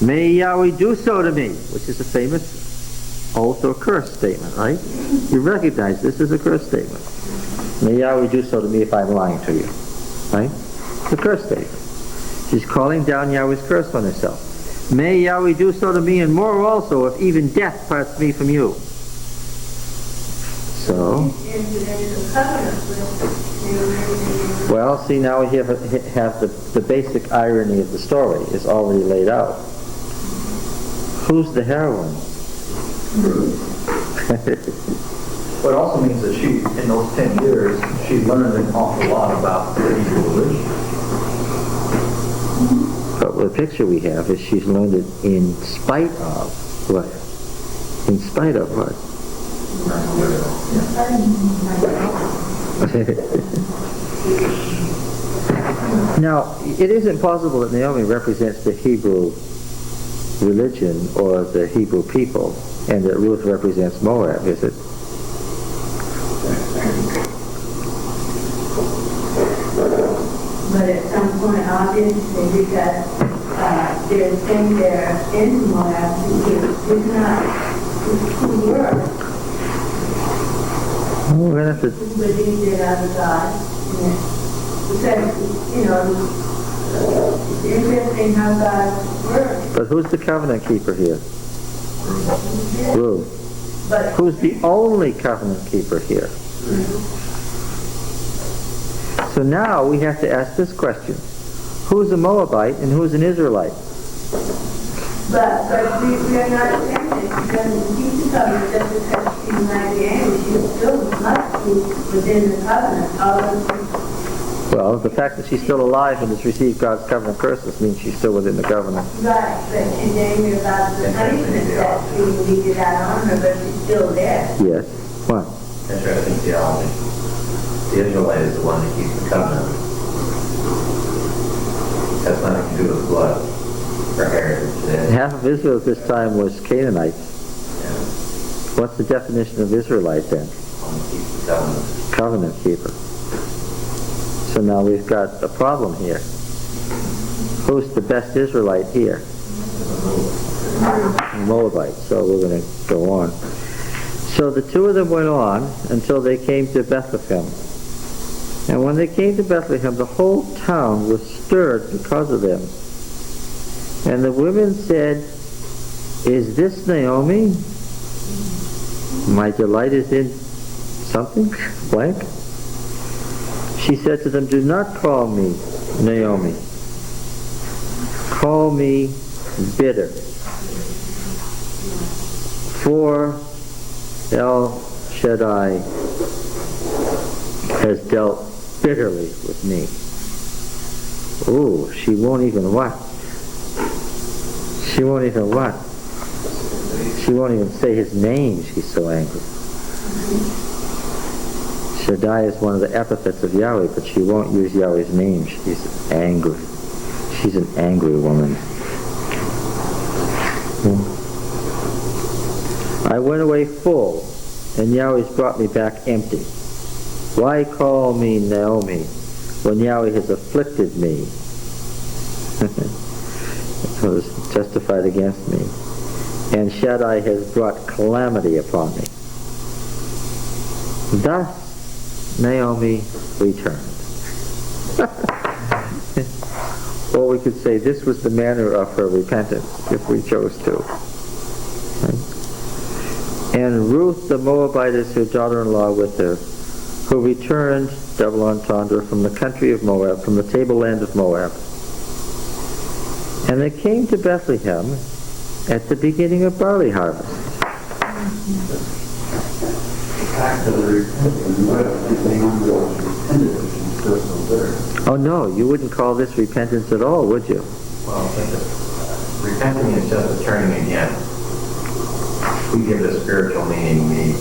May Yahweh do so to me, which is a famous oath or curse statement, right? You recognize this as a curse statement. May Yahweh do so to me if I'm lying to you, right? It's a curse statement. She's calling down Yahweh's curse on herself. May Yahweh do so to me and more also if even death parts me from you. So, well, see, now we have the basic irony of the story is already laid out. Who's the heroine? What also means that she, in those 10 years, she learned an awful lot about the Hebrew religion. But the picture we have is she's learned it in spite of what? In spite of what? Now, it isn't possible that Naomi represents the Hebrew religion or the Hebrew people, and that Ruth represents Moab, is it? But at some point, obviously, because there's a thing there in Moab is not who were. Well, we're going to have to... Who believed in other gods. Because, it's interesting how God works. But who's the covenant keeper here? Ruth. But Who's the only covenant keeper here? So now we have to ask this question. Who's a Moabite and who's an Israelite? But we are not saying this because she's a covenant just because she's 98. She still must be within the covenant. Well, the fact that she's still alive and has received God's covenant curses means she's still within the covenant. Right, but she's angry about the punishment that she needed out on her, but she's still there. Yes. What? Interesting theology. The Israelite is the one that keeps the covenant. Has nothing to do with blood or heritage. Half of Israel at this time was Canaanites. Yeah. What's the definition of Israelite then? One that keeps the covenant. Covenant keeper. So now we've got a problem here. Who's the best Israelite here? Moabite. So we're going to go on. So the two of them went on until they came to Bethlehem. And when they came to Bethlehem, the whole town was stirred because of them. And the women said, "Is this Naomi? My delight is in something blank." She said to them, "Do not call me Naomi. Call me bitter. For El Shaddai has dealt bitterly with me." Ooh, she won't even what? She won't even what? She won't even say his name. She's so angry. Shaddai is one of the epithets of Yahweh, but she won't use Yahweh's name. She's angry. She's an angry woman. I went away full, and Yahweh's brought me back empty. Why call me Naomi when Yahweh has afflicted me? It was testified against me. And Shaddai has brought calamity upon me. Thus Naomi returned. Or we could say this was the manner of her repentance, if we chose to. Right? And Ruth the Moabitess, her daughter-in-law, with her, who returned, double entendre, from the country of Moab, from the tableland of Moab. And they came to Bethlehem at the beginning of barley harvest. Oh no, you wouldn't call this repentance at all, would you? Well, repenting is just a turning again. We give it a spiritual meaning,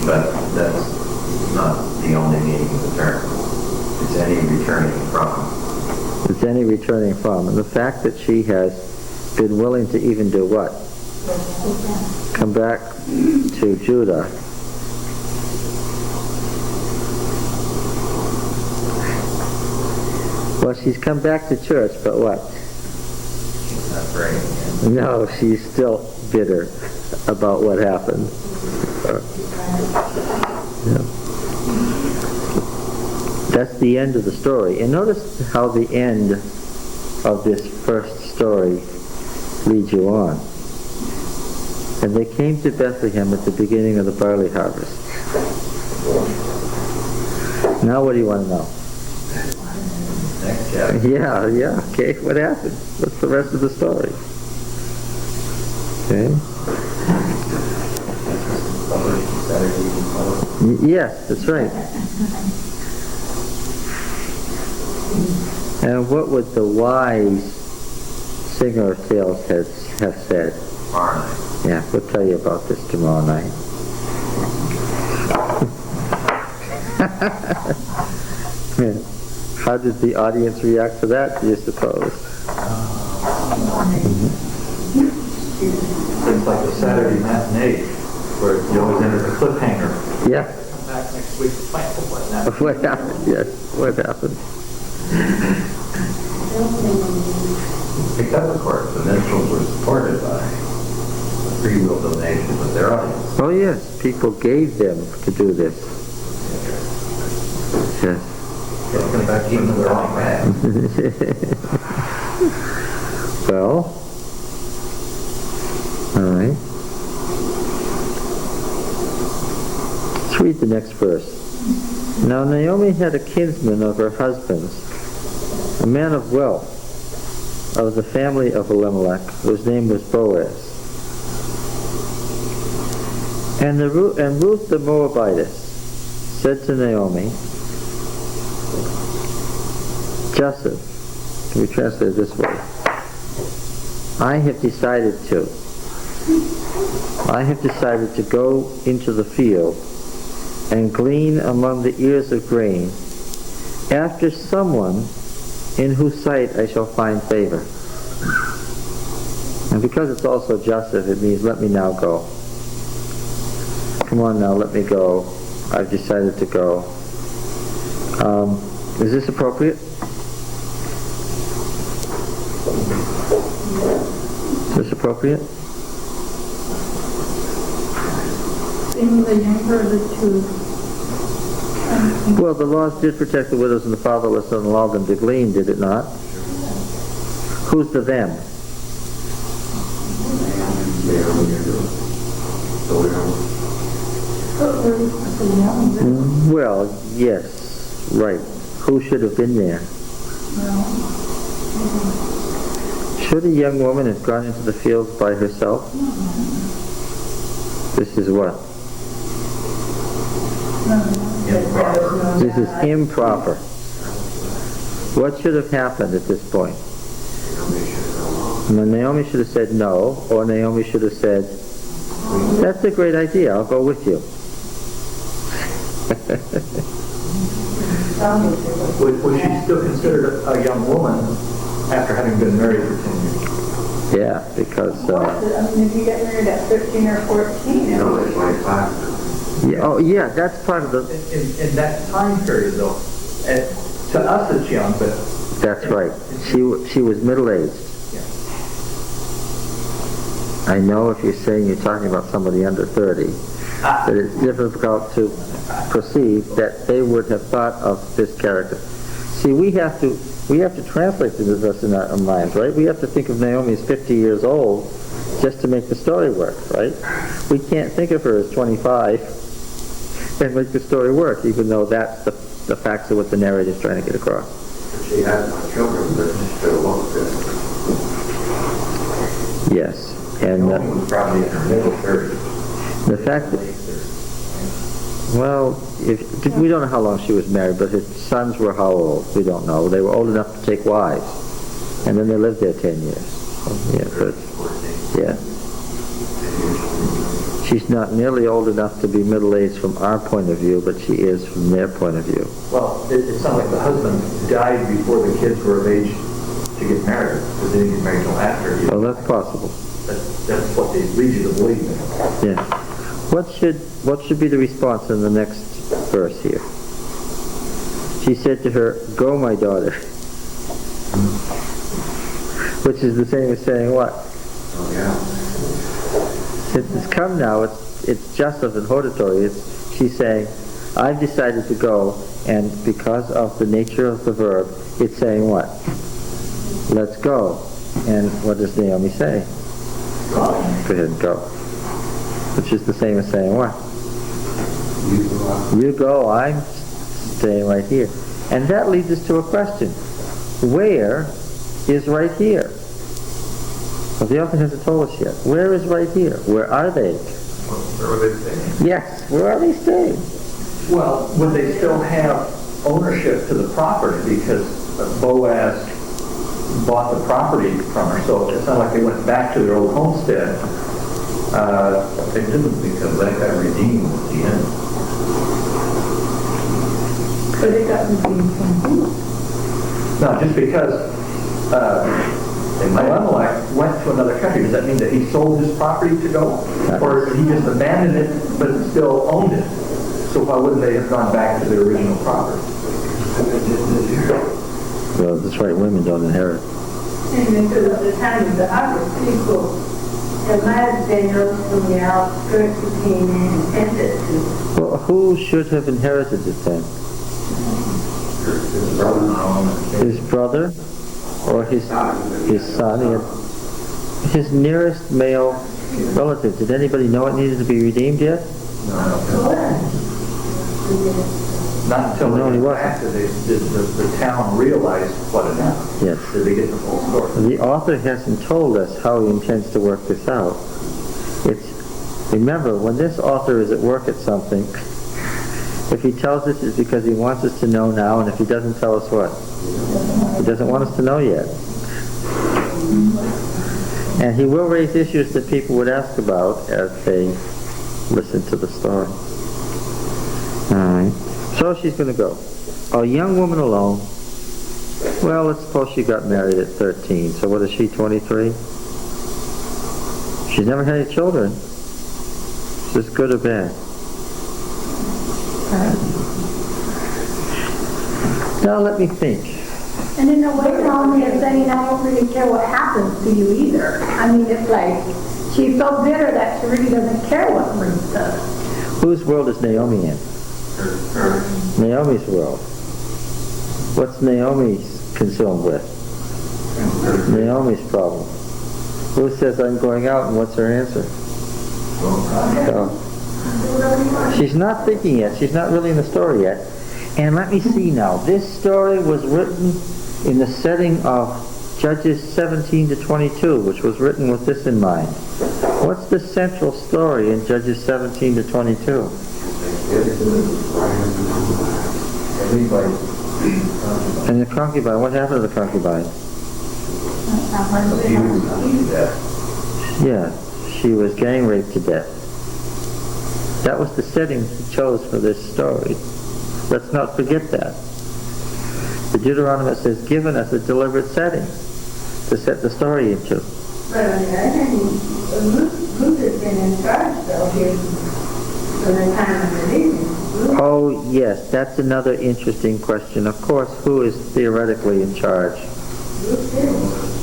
but that's not the only meaning of the term. It's any returning from. It's any returning from. And the fact that she has been willing to even do what? Come back to Judah. Well, she's come back to church, but what? She's not praying. No, she's still bitter about what happened. Yeah. That's the end of the story. And notice how the end of this first story leads you on. And they came to Bethlehem at the beginning of the barley harvest. Now what do you want to know? Next chapter. Yeah, okay, what happened? What's the rest of the story? Okay. Yes, that's right. And what would the wise singer of tales have said? Tomorrow night. Yeah, we'll tell you about this tomorrow night. Yeah. How did the audience react to that, do you suppose? It's like a Saturday matinee where you always end at the cliffhanger. Yeah. Come back next week to find out what happened. What happened? Yes, what happened? Picked up, of course, the minstrels were supported by the free will donations of their audience. Oh yes, people gave them to do this. Yes. It's going back to the wrong man. Well, all right. Let's read the next verse. Now Naomi had a kinsman of her husband's, a man of wealth, of the family of Elimelech, whose name was Boaz. And Ruth the Moabitess said to Naomi, Joseph, can we translate it this way? I have decided to go into the field and glean among the ears of grain after someone in whose sight I shall find favor. And because it's also Joseph, it means let me now go. Come on now, let me go. I've decided to go. Is this appropriate? Is this appropriate? Being the younger of the two. Well, the laws did protect the widows and the fatherless and allow them to glean, did it not? Who's the them? Well, yes, right. Who should have been there? Should a young woman have gone into the fields by herself? This is what? This is improper. What should have happened at this point? Naomi should have said no, or Naomi should have said, that's a great idea, I'll go with you. Was she still considered a young woman after having been married for 10 years? Yeah, because... I mean, if you get married at 13 or 14, No, it's 25. yeah, oh, yeah, that's part of the... In that time period, though, to us it's young, but... That's right. She was middle-aged. Yeah. I know if you're saying you're talking about somebody under 30, that it's difficult to perceive that they would have thought of this character. See, we have to translate this in our minds, right? We have to think of Naomi as 50 years old just to make the story work, right? We can't think of her as 25 and make the story work, even though that's the facts of what the narrator is trying to get across. She had no children, but she looked good. Yes, and Naomi was probably in her middle 30s. the fact that, well, we don't know how long she was married, but her sons were how old? We don't know. They were old enough to take wives, and then they lived there 10 years. So, yeah, but yeah, she's not nearly old enough to be middle-aged from our point of view, but she is from their point of view. Well, it sounds like the husband died before the kids were of age to get married, because they didn't get married until after. Oh, that's possible. That's what they lead you to believe in. Yeah. What should be the response in the next verse here? She said to her, "Go, my daughter." Which is the same as saying what? Oh, yeah. Since it's come now, it's justice and hortatory. She's saying, I've decided to go, and because of the nature of the verb, it's saying what? Let's go. And what does Naomi say? Go ahead and go. Which is the same as saying what? You go, I'm staying right here. And that leads us to a question. Where is right here? Well, the author hasn't told us yet. Where is right here? Where are they? Where were they staying? Yes, where are they staying? Well, would they still have ownership to the property because Boaz bought the property from her? So it's not like they went back to their old homestead. They didn't, because that got redeemed at the end. But it got redeemed from who? No, just because Elimelech went to another country, does that mean that he sold his property to go? Or he just abandoned it, but still owned it? So why wouldn't they have gone back to their original property? Well, that's right, women don't inherit. And because of the time of the harvest, people, there might have been those from the outskirts who came in and tended to. Well, who should have inherited it then? His brother or his son? His nearest male relative. Did anybody know it needed to be redeemed yet? Not until No, he they wasn't. after the town realized what had happened. Yes. Did they get the full story? The author hasn't told us how he intends to work this out. Remember, when this author is at work at something, if he tells us it's because he wants us to know now, and if he doesn't tell us what? He doesn't want us to know yet. And he will raise issues that people would ask about as they listen to the story. Alright. So she's going to go. A young woman alone. Well, let's suppose she got married at 13. So what is she, 23? She's never had any children. Is this good or bad? Now let me think. And in a way, Naomi is saying, I don't really care what happens to you either. I mean, it's like, she's so bitter that she really doesn't care what Ruth does. Whose world is Naomi in? Naomi's world. What's Naomi consumed with? Naomi's problem. Ruth says, I'm going out, and what's her answer? So, she's not thinking yet. She's not really in the story yet. And let me see now. This story was written in the setting of Judges 17 to 22, which was written with this in mind. What's the central story in Judges 17 to 22? And the concubine, what happened to the concubine? Yeah, she was gang raped to death. That was the setting he chose for this story. Let's not forget that. The Deuteronomy says, given us a deliberate setting to set the story into. But on the other hand, Ruth has been in charge though here from the time of the vision. Oh, yes, that's another interesting question. Of course, who is theoretically in charge?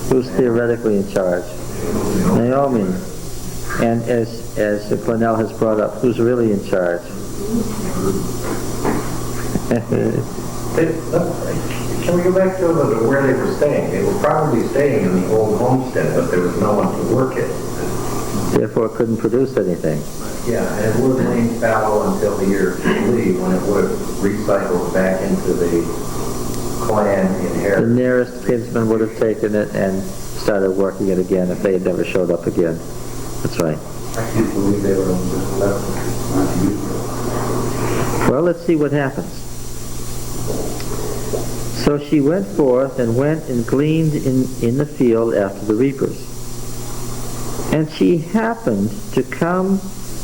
Who's theoretically in charge? Naomi. And as Cornell has brought up, who's really in charge? Can we go back to where they were staying? They were probably staying in the old homestead, but there was no one to work it. Therefore, couldn't produce anything. Yeah, and it would have remained fallow until the year of Jubilee, when it would have recycled back into the clan The inheritance. nearest kinsman would have taken it and started working it again if they had never showed up again. That's right. I can't believe they would have just left not to use it. Well, let's see what happens. So she went forth and went and gleaned in the field after the reapers. And she happened to come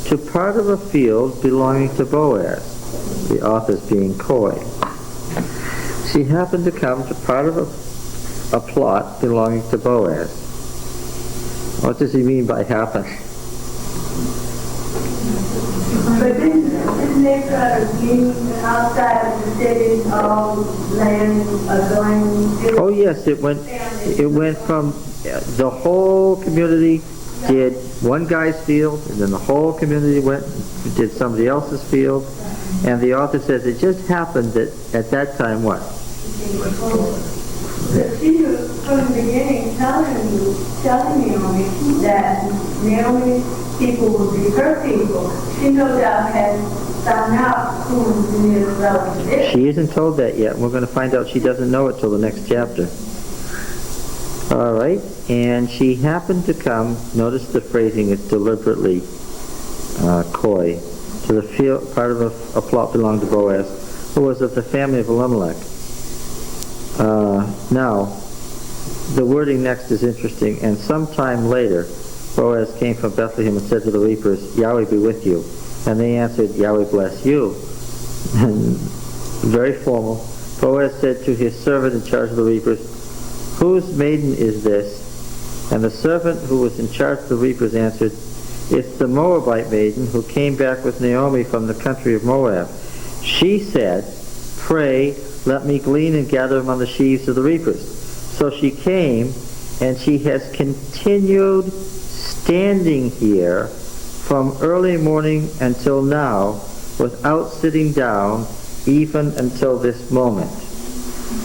to part of a field belonging to Boaz. The author's being coy. She happened to come to part of a a plot belonging to Boaz. What does he mean by happen? But didn't they mean outside of the city, all land going to? Oh yes, it went from the whole community did one guy's field, and then the whole community went and did somebody else's field, and the author says it just happened that at that time what? But she was from the beginning telling Naomi that Naomi's people would be her people. She no doubt had found out who the nearest relative is. She isn't told that yet. We're going to find out she doesn't know it till the next chapter. All right, and she happened to come, notice the phrasing is deliberately coy, to the field, part of a plot belonged to Boaz, who was of the family of Elimelech. Now, the wording next is interesting. And sometime later, Boaz came from Bethlehem and said to the reapers, Yahweh be with you. And they answered, Yahweh bless you. And very formal. Boaz said to his servant in charge of the reapers, whose maiden is this? And the servant who was in charge of the reapers answered, it's the Moabite maiden who came back with Naomi from the country of Moab. She said, pray, let me glean and gather among the sheaves of the reapers. So she came, and she has continued standing here from early morning until now without sitting down even until this moment.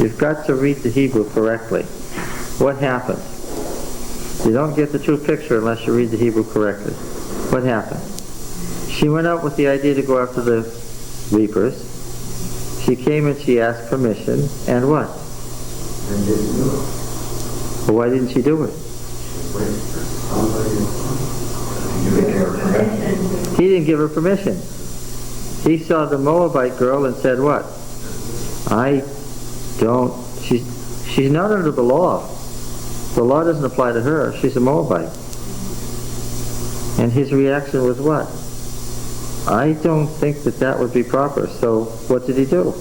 You've got to read the Hebrew correctly. What happened? You don't get the true picture unless you read the Hebrew correctly. What happened? She went out with the idea to go after the reapers. She came and she asked permission, and what? And didn't do it. Well, why didn't she do it? He didn't give her permission. He saw the Moabite girl and said what? She's not under the law. The law doesn't apply to her. She's a Moabite. And his reaction was what? I don't think that would be proper. So what did he do?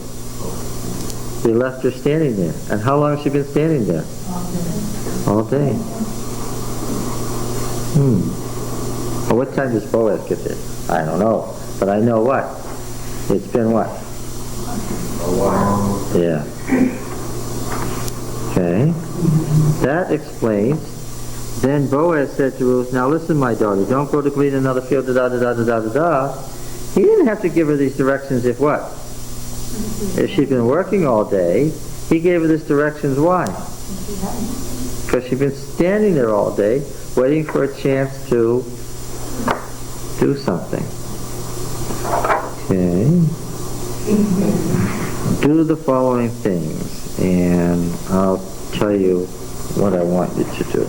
He left her standing there. And how long has she been standing there? All day. Well, what time does Boaz get there? I don't know. But I know what? It's been what? A while. Yeah. Okay. That explains. Then Boaz said to Ruth, now listen, my daughter, don't go to glean another field, da-da-da-da-da-da-da. He didn't have to give her these directions if what? If she'd been working all day, he gave her these directions. Why? Because she'd been standing there all day, waiting for a chance to do something. Okay. Do the following things, and I'll tell you what I want you to do.